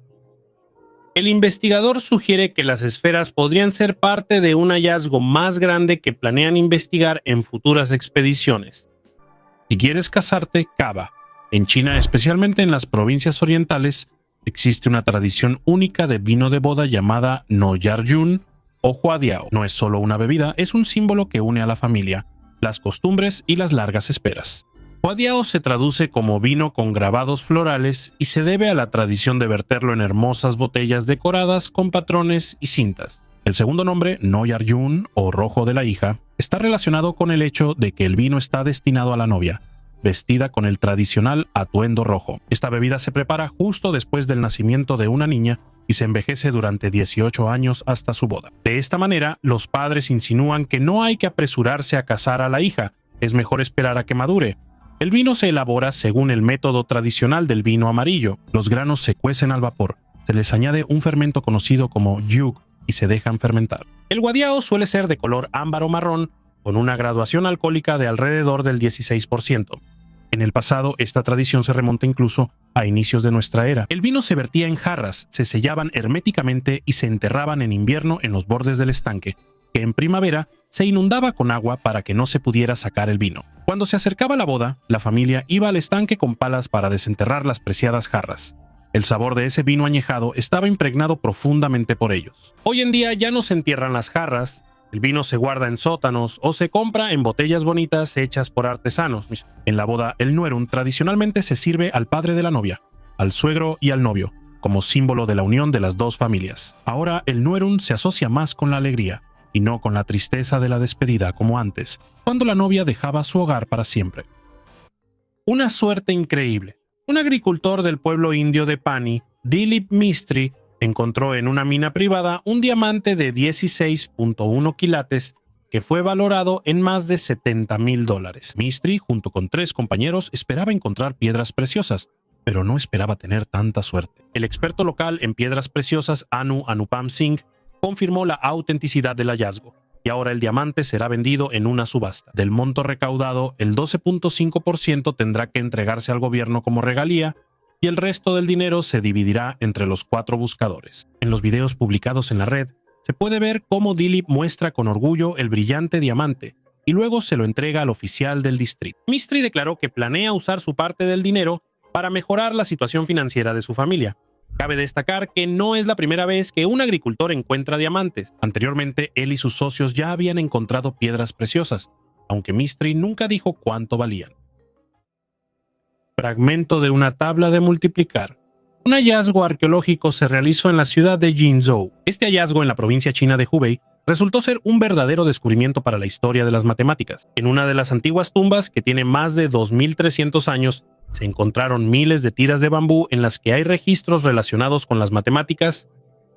El investigador sugiere que las esferas podrían ser parte de un hallazgo más grande que planean investigar en futuras expediciones. Si quieres casarte, cava. En China, especialmente en las provincias orientales, existe una tradición única de vino de boda llamada Noyar-yun o Huadiao. No es solo una bebida, es un símbolo que une a la familia, las costumbres y las largas esperas. Huadiao se traduce como vino con grabados florales y se debe a la tradición de verterlo en hermosas botellas decoradas con patrones y cintas. El segundo nombre, Noyar-yun o rojo de la hija, está relacionado con el hecho de que el vino está destinado a la novia, vestida con el tradicional atuendo rojo. Esta bebida se prepara justo después del nacimiento de una niña y se envejece durante 18 años hasta su boda. De esta manera, los padres insinúan que no hay que apresurarse a casar a la hija, es mejor esperar a que madure. El vino se elabora según el método tradicional del vino amarillo. Los granos se cuecen al vapor, se les añade un fermento conocido como yug y se dejan fermentar. El Huadiao suele ser de color ámbar o marrón, con una graduación alcohólica de alrededor del 16%. En el pasado, esta tradición se remonta incluso a inicios de nuestra era. El vino se vertía en jarras, se sellaban herméticamente y se enterraban en invierno en los bordes del estanque, que en primavera se inundaba con agua para que no se pudiera sacar el vino. Cuando se acercaba la boda, la familia iba al estanque con palas para desenterrar las preciadas jarras. El sabor de ese vino añejado estaba impregnado profundamente por ellos. Hoy en día ya no se entierran las jarras, el vino se guarda en sótanos o se compra en botellas bonitas hechas por artesanos. En la boda, el nuerum tradicionalmente se sirve al padre de la novia, al suegro y al novio, como símbolo de la unión de las dos familias. Ahora el nuerum se asocia más con la alegría, y no con la tristeza de la despedida como antes, cuando la novia dejaba su hogar para siempre. Una suerte increíble. Un agricultor del pueblo indio de Pani, Dilip Mistry, encontró en una mina privada un diamante de 16.1 quilates que fue valorado en más de $70,000. Mistry, junto con 3 compañeros, esperaba encontrar piedras preciosas, pero no esperaba tener tanta suerte. El experto local en piedras preciosas, Anupam Singh, confirmó la autenticidad del hallazgo, y ahora el diamante será vendido en una subasta. Del monto recaudado, el 12.5% tendrá que entregarse al gobierno como regalía, y el resto del dinero se dividirá entre los 4 buscadores. En los videos publicados en la red, se puede ver cómo Dilip muestra con orgullo el brillante diamante y luego se lo entrega al oficial del distrito. Mistry declaró que planea usar su parte del dinero para mejorar la situación financiera de su familia. Cabe destacar que no es la primera vez que un agricultor encuentra diamantes. Anteriormente, él y sus socios ya habían encontrado piedras preciosas, aunque Mistry nunca dijo cuánto valían. Fragmento de una tabla de multiplicar. Un hallazgo arqueológico se realizó en la ciudad de Jinzhou. Este hallazgo en la provincia china de Hubei resultó ser un verdadero descubrimiento para la historia de las matemáticas. En una de las antiguas tumbas, que tiene más de 2.300 años, se encontraron miles de tiras de bambú en las que hay registros relacionados con las matemáticas,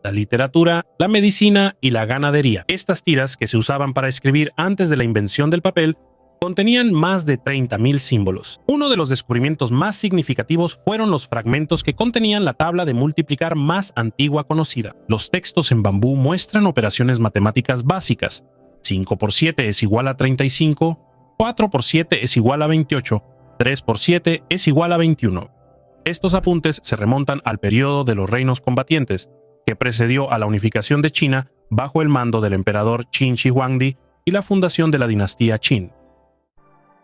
la literatura, la medicina y la ganadería. Estas tiras, que se usaban para escribir antes de la invención del papel, contenían más de 30.000 símbolos. Uno de los descubrimientos más significativos fueron los fragmentos que contenían la tabla de multiplicar más antigua conocida. Los textos en bambú muestran operaciones matemáticas básicas. 5 por 7 es igual a 35, 4 por 7 es igual a 28, 3 por 7 es igual a 21. Estos apuntes se remontan al periodo de los reinos combatientes, que precedió a la unificación de China bajo el mando del emperador Qin Shi Huangdi y la fundación de la dinastía Qin.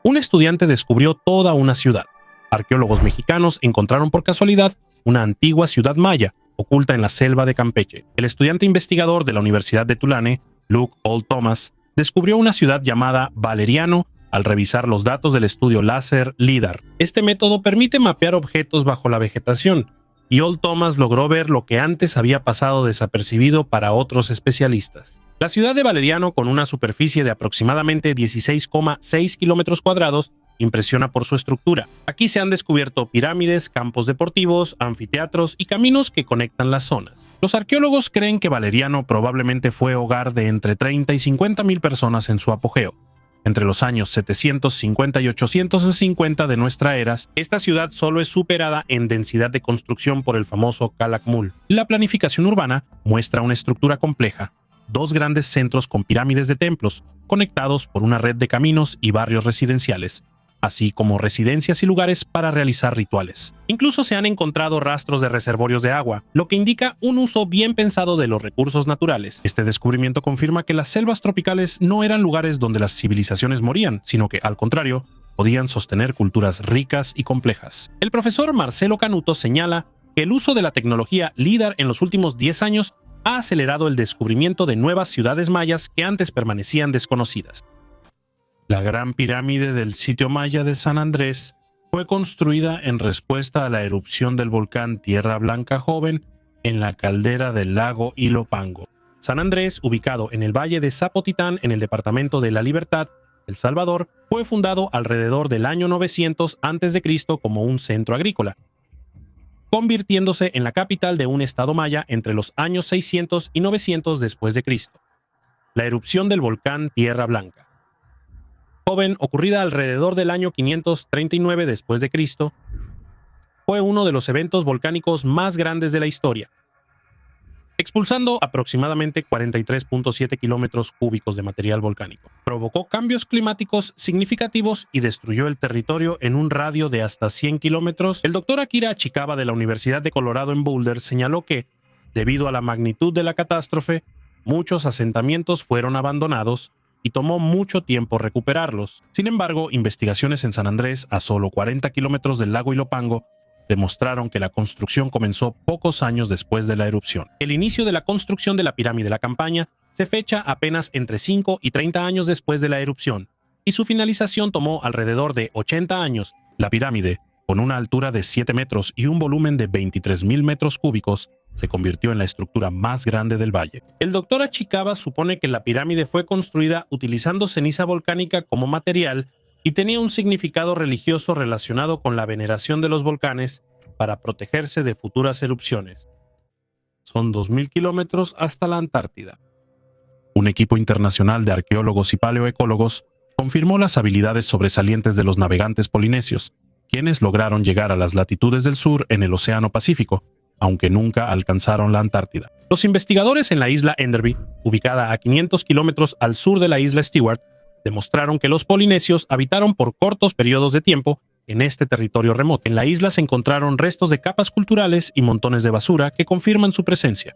Un estudiante descubrió toda una ciudad. Arqueólogos mexicanos encontraron por casualidad una antigua ciudad maya oculta en la selva de Campeche. El estudiante investigador de la Universidad de Tulane, Luke Old Thomas, descubrió una ciudad llamada Valeriano al revisar los datos del estudio láser LIDAR. Este método permite mapear objetos bajo la vegetación, y Old Thomas logró ver lo que antes había pasado desapercibido para otros especialistas. La ciudad de Valeriano, con una superficie de aproximadamente 16,6 kilómetros cuadrados, impresiona por su estructura. Aquí se han descubierto pirámides, campos deportivos, anfiteatros y caminos que conectan las zonas. Los arqueólogos creen que Valeriano probablemente fue hogar de entre 30 y 50,000 personas en su apogeo. Entre los años 750 y 850 de nuestra era, esta ciudad solo es superada en densidad de construcción por el famoso Calakmul. La planificación urbana muestra una estructura compleja. 2 grandes centros con pirámides de templos, conectados por una red de caminos y barrios residenciales, así como residencias y lugares para realizar rituales. Incluso se han encontrado rastros de reservorios de agua, lo que indica un uso bien pensado de los recursos naturales. Este descubrimiento confirma que las selvas tropicales no eran lugares donde las civilizaciones morían, sino que, al contrario, podían sostener culturas ricas y complejas. El profesor Marcelo Canuto señala que el uso de la tecnología LIDAR en los últimos 10 años ha acelerado el descubrimiento de nuevas ciudades mayas que antes permanecían desconocidas. La Gran Pirámide del sitio maya de San Andrés fue construida en respuesta a la erupción del volcán Tierra Blanca Joven en la caldera del lago Ilopango. San Andrés, ubicado en el valle de Zapotitán en el departamento de La Libertad, El Salvador, fue fundado alrededor del año 900 a.C. como un centro agrícola, convirtiéndose en la capital de un estado maya entre los años 600 y 900 después de Cristo. La erupción del volcán Tierra Blanca Joven, ocurrida alrededor del año 539 después de Cristo, fue uno de los eventos volcánicos más grandes de la historia, expulsando aproximadamente 43.7 kilómetros cúbicos de material volcánico. Provocó cambios climáticos significativos y destruyó el territorio en un radio de hasta 100 kilómetros. El doctor Akira Achikawa de la Universidad de Colorado en Boulder señaló que, debido a la magnitud de la catástrofe, muchos asentamientos fueron abandonados y tomó mucho tiempo recuperarlos. Sin embargo, investigaciones en San Andrés, a solo 40 kilómetros del lago Ilopango, demostraron que la construcción comenzó pocos años después de la erupción. El inicio de la construcción de la pirámide de la Campaña se fecha apenas entre 5 y 30 años después de la erupción, y su finalización tomó alrededor de 80 años. La pirámide, con una altura de 7 metros y un volumen de 23,000 metros cúbicos, se convirtió en la estructura más grande del valle. El doctor Achikawa supone que la pirámide fue construida utilizando ceniza volcánica como material y tenía un significado religioso relacionado con la veneración de los volcanes para protegerse de futuras erupciones. Son 2,000 kilómetros hasta la Antártida. Un equipo internacional de arqueólogos y paleoecólogos confirmó las habilidades sobresalientes de los navegantes polinesios, quienes lograron llegar a las latitudes del sur en el Océano Pacífico, aunque nunca alcanzaron la Antártida. Los investigadores en la isla Enderby, ubicada a 500 kilómetros al sur de la isla Stewart, demostraron que los polinesios habitaron por cortos periodos de tiempo en este territorio remoto. En la isla se encontraron restos de capas culturales y montones de basura que confirman su presencia.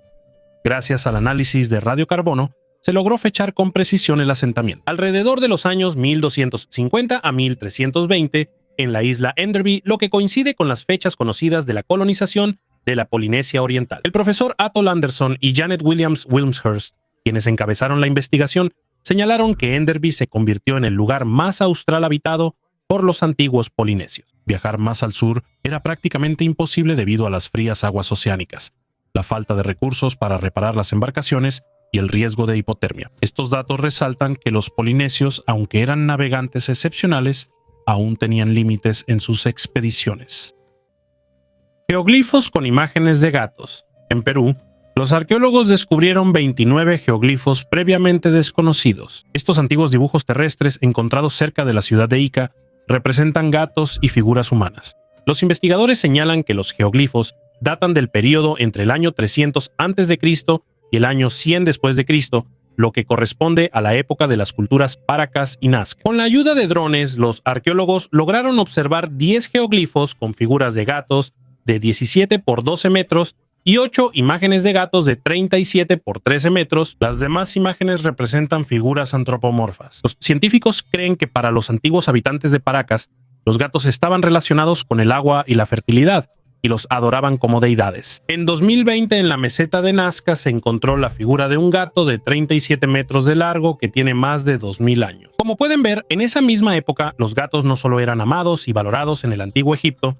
Gracias al análisis de radiocarbono, se logró fechar con precisión el asentamiento. Alrededor de los años 1250 a 1320, en la isla Enderby, lo que coincide con las fechas conocidas de la colonización de la Polinesia Oriental. El profesor Athol Anderson y Janet Williams Wilmshurst, quienes encabezaron la investigación, señalaron que Enderby se convirtió en el lugar más austral habitado por los antiguos polinesios. Viajar más al sur era prácticamente imposible debido a las frías aguas oceánicas, la falta de recursos para reparar las embarcaciones y el riesgo de hipotermia. Estos datos resaltan que los polinesios, aunque eran navegantes excepcionales, aún tenían límites en sus expediciones. Geoglifos con imágenes de gatos. En Perú, los arqueólogos descubrieron 29 geoglifos previamente desconocidos. Estos antiguos dibujos terrestres encontrados cerca de la ciudad de Ica representan gatos y figuras humanas. Los investigadores señalan que los geoglifos datan del período entre el año 300 a.C. y el año 100 después de Cristo, lo que corresponde a la época de las culturas Paracas y Nazca. Con la ayuda de drones, los arqueólogos lograron observar 10 geoglifos con figuras de gatos de 17 por 12 metros y 8 imágenes de gatos de 37 por 13 metros. Las demás imágenes representan figuras antropomorfas. Los científicos creen que para los antiguos habitantes de Paracas, los gatos estaban relacionados con el agua y la fertilidad, y los adoraban como deidades. En 2020, en la meseta de Nazca, se encontró la figura de un gato de 37 metros de largo que tiene más de 2000 años. Como pueden ver, en esa misma época, los gatos no solo eran amados y valorados en el antiguo Egipto.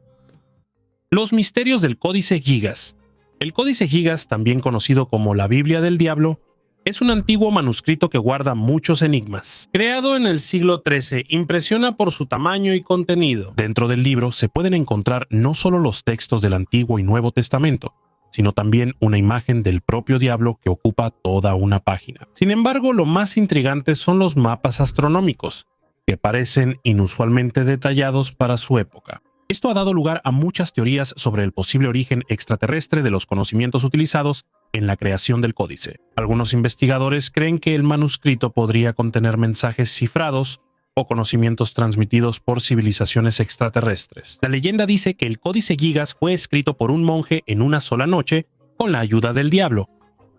Los misterios del Códice Gigas. El Códice Gigas, también conocido como la Biblia del Diablo, es un antiguo manuscrito que guarda muchos enigmas. Creado en el siglo XIII, impresiona por su tamaño y contenido. Dentro del libro se pueden encontrar no solo los textos del Antiguo y Nuevo Testamento, sino también una imagen del propio diablo que ocupa toda una página. Sin embargo, lo más intrigante son los mapas astronómicos, que parecen inusualmente detallados para su época. Esto ha dado lugar a muchas teorías sobre el posible origen extraterrestre de los conocimientos utilizados en la creación del códice. Algunos investigadores creen que el manuscrito podría contener mensajes cifrados o conocimientos transmitidos por civilizaciones extraterrestres. La leyenda dice que el Códice Gigas fue escrito por un monje en una sola noche con la ayuda del diablo.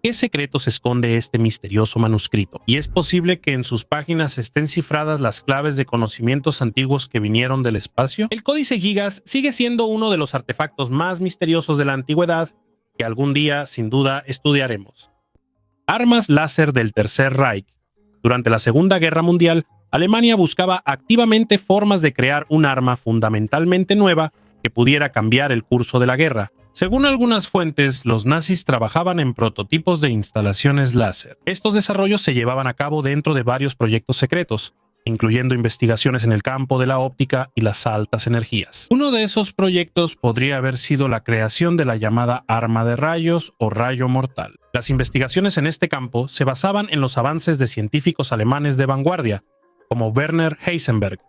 ¿Qué secretos esconde este misterioso manuscrito? ¿Y es posible que en sus páginas estén cifradas las claves de conocimientos antiguos que vinieron del espacio? El Códice Gigas sigue siendo uno de los artefactos más misteriosos de la antigüedad que algún día, sin duda, estudiaremos. Armas láser del Tercer Reich. Durante la Segunda Guerra Mundial, Alemania buscaba activamente formas de crear un arma fundamentalmente nueva que pudiera cambiar el curso de la guerra. Según algunas fuentes, los nazis trabajaban en prototipos de instalaciones láser. Estos desarrollos se llevaban a cabo dentro de varios proyectos secretos, incluyendo investigaciones en el campo de la óptica y las altas energías. Uno de esos proyectos podría haber sido la creación de la llamada arma de rayos o rayo mortal. Las investigaciones en este campo se basaban en los avances de científicos alemanes de vanguardia, como Werner Heisenberg,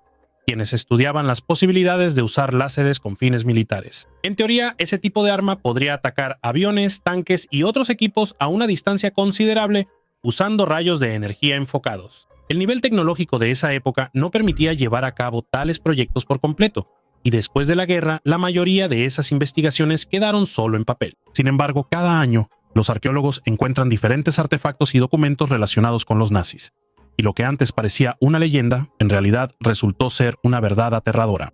quienes estudiaban las posibilidades de usar láseres con fines militares. En teoría, ese tipo de arma podría atacar aviones, tanques y otros equipos a una distancia considerable usando rayos de energía enfocados. El nivel tecnológico de esa época no permitía llevar a cabo tales proyectos por completo, y después de la guerra, la mayoría de esas investigaciones quedaron solo en papel. Sin embargo, cada año, los arqueólogos encuentran diferentes artefactos y documentos relacionados con los nazis. Y lo que antes parecía una leyenda, en realidad resultó ser una verdad aterradora.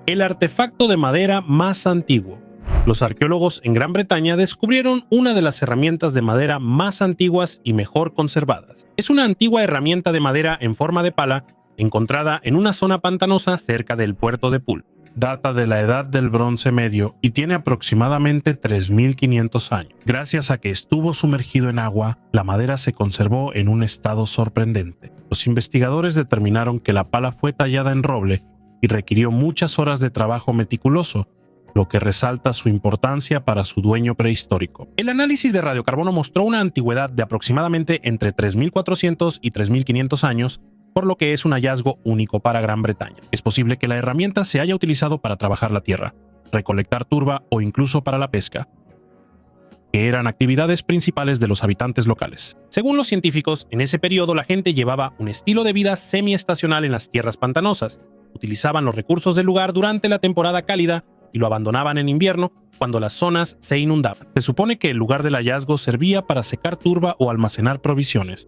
El artefacto de madera más antiguo. Los arqueólogos en Gran Bretaña descubrieron una de las herramientas de madera más antiguas y mejor conservadas. Es una antigua herramienta de madera en forma de pala encontrada en una zona pantanosa cerca del puerto de Poole. Data de la Edad del Bronce Medio y tiene aproximadamente 3500 años. Gracias a que estuvo sumergido en agua, la madera se conservó en un estado sorprendente. Los investigadores determinaron que la pala fue tallada en roble y requirió muchas horas de trabajo meticuloso, lo que resalta su importancia para su dueño prehistórico. El análisis de radiocarbono mostró una antigüedad de aproximadamente entre 3.400 y 3.500 años, por lo que es un hallazgo único para Gran Bretaña. Es posible que la herramienta se haya utilizado para trabajar la tierra, recolectar turba o incluso para la pesca, que eran actividades principales de los habitantes locales. Según los científicos, en ese periodo la gente llevaba un estilo de vida semiestacional en las tierras pantanosas, utilizaban los recursos del lugar durante la temporada cálida y lo abandonaban en invierno cuando las zonas se inundaban. Se supone que el lugar del hallazgo servía para secar turba o almacenar provisiones.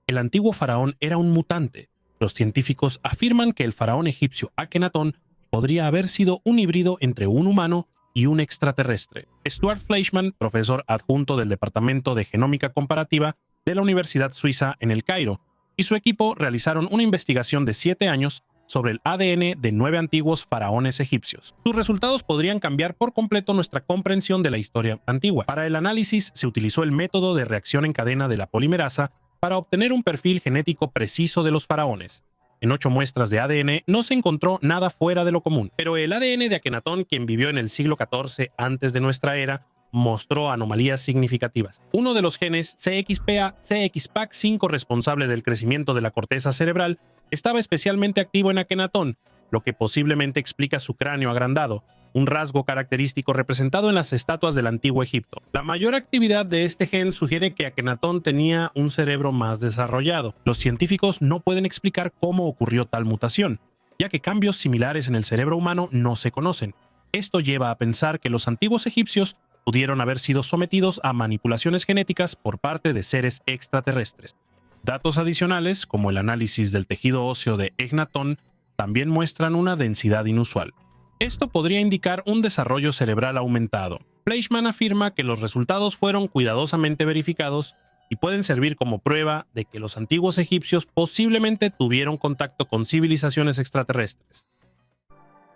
El antiguo faraón era un mutante. Los científicos afirman que el faraón egipcio Akenatón podría haber sido un híbrido entre un humano y un extraterrestre. Stuart Fleischmann, profesor adjunto del Departamento de Genómica Comparativa de la Universidad Suiza en El Cairo, y su equipo realizaron una investigación de 7 años sobre el ADN de 9 antiguos faraones egipcios. Sus resultados podrían cambiar por completo nuestra comprensión de la historia antigua. Para el análisis se utilizó el método de reacción en cadena de la polimerasa para obtener un perfil genético preciso de los faraones. En 8 muestras de ADN no se encontró nada fuera de lo común, pero el ADN de Akenatón, quien vivió en el siglo XIV antes de nuestra era, mostró anomalías significativas. Uno de los genes CXPA5 responsable del crecimiento de la corteza cerebral estaba especialmente activo en Akenatón, lo que posiblemente explica su cráneo agrandado, un rasgo característico representado en las estatuas del antiguo Egipto. La mayor actividad de este gen sugiere que Akenatón tenía un cerebro más desarrollado. Los científicos no pueden explicar cómo ocurrió tal mutación, ya que cambios similares en el cerebro humano no se conocen. Esto lleva a pensar que los antiguos egipcios pudieron haber sido sometidos a manipulaciones genéticas por parte de seres extraterrestres. Datos adicionales, como el análisis del tejido óseo de Ejnatón, también muestran una densidad inusual. Esto podría indicar un desarrollo cerebral aumentado. Fleischmann afirma que los resultados fueron cuidadosamente verificados y pueden servir como prueba de que los antiguos egipcios posiblemente tuvieron contacto con civilizaciones extraterrestres.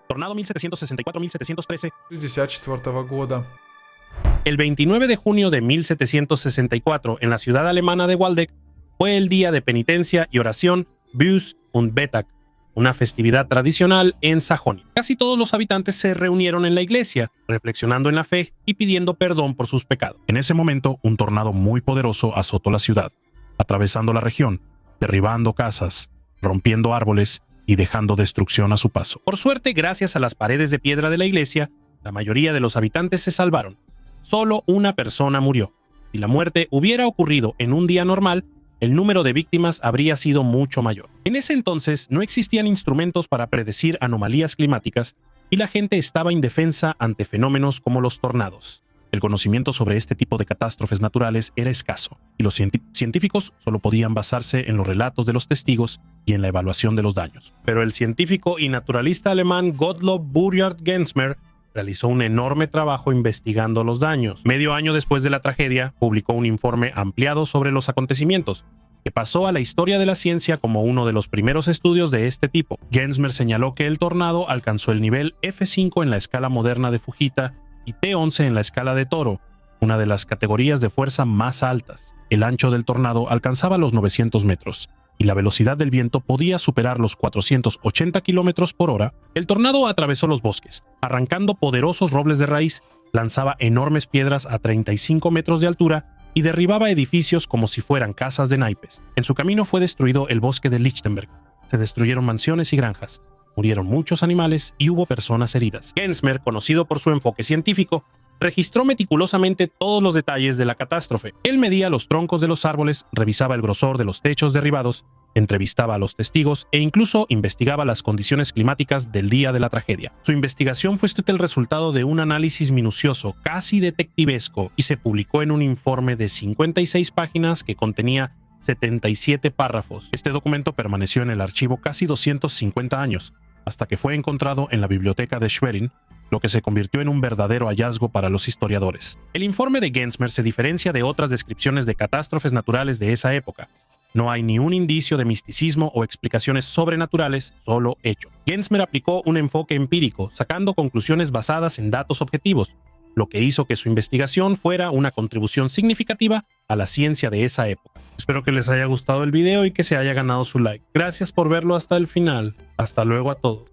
Tornado 1764-1713. 64 года. El 29 de junio de 1764, en la ciudad alemana de Waldeck, fue el día de penitencia y oración Buß und Betag, una festividad tradicional en Sajonia. Casi todos los habitantes se reunieron en la iglesia, reflexionando en la fe y pidiendo perdón por sus pecados. En ese momento, un tornado muy poderoso azotó la ciudad, atravesando la región, derribando casas, rompiendo árboles y dejando destrucción a su paso. Por suerte, gracias a las paredes de piedra de la iglesia, la mayoría de los habitantes se salvaron. Solo una persona murió. Si la muerte hubiera ocurrido en un día normal, el número de víctimas habría sido mucho mayor. En ese entonces no existían instrumentos para predecir anomalías climáticas y la gente estaba indefensa ante fenómenos como los tornados. El conocimiento sobre este tipo de catástrofes naturales era escaso y los científicos solo podían basarse en los relatos de los testigos y en la evaluación de los daños. Pero el científico y naturalista alemán Gottlob Burjard-Gensmer realizó un enorme trabajo investigando los daños. Medio año después de la tragedia, publicó un informe ampliado sobre los acontecimientos, que pasó a la historia de la ciencia como uno de los primeros estudios de este tipo. Gensmer señaló que el tornado alcanzó el nivel F5 en la escala moderna de Fujita y T11 en la escala de Toro, una de las categorías de fuerza más altas. El ancho del tornado alcanzaba los 900 metros. Y la velocidad del viento podía superar los 480 kilómetros por hora. El tornado atravesó los bosques, arrancando poderosos robles de raíz, lanzaba enormes piedras a 35 metros de altura y derribaba edificios como si fueran casas de naipes. En su camino fue destruido el bosque de Lichtenberg, se destruyeron mansiones y granjas, murieron muchos animales y hubo personas heridas. Gensmer, conocido por su enfoque científico, registró meticulosamente todos los detalles de la catástrofe. Él medía los troncos de los árboles, revisaba el grosor de los techos derribados, entrevistaba a los testigos e incluso investigaba las condiciones climáticas del día de la tragedia. Su investigación fue el resultado de un análisis minucioso, casi detectivesco, y se publicó en un informe de 56 páginas que contenía 77 párrafos. Este documento permaneció en el archivo casi 250 años, hasta que fue encontrado en la biblioteca de Schwerin, lo que se convirtió en un verdadero hallazgo para los historiadores. El informe de Gensmer se diferencia de otras descripciones de catástrofes naturales de esa época. No hay ni un indicio de misticismo o explicaciones sobrenaturales, solo hecho. Gensmer aplicó un enfoque empírico, sacando conclusiones basadas en datos objetivos, lo que hizo que su investigación fuera una contribución significativa a la ciencia de esa época. Espero que les haya gustado el video y que se haya ganado su like. Gracias por verlo hasta el final. Hasta luego a todos.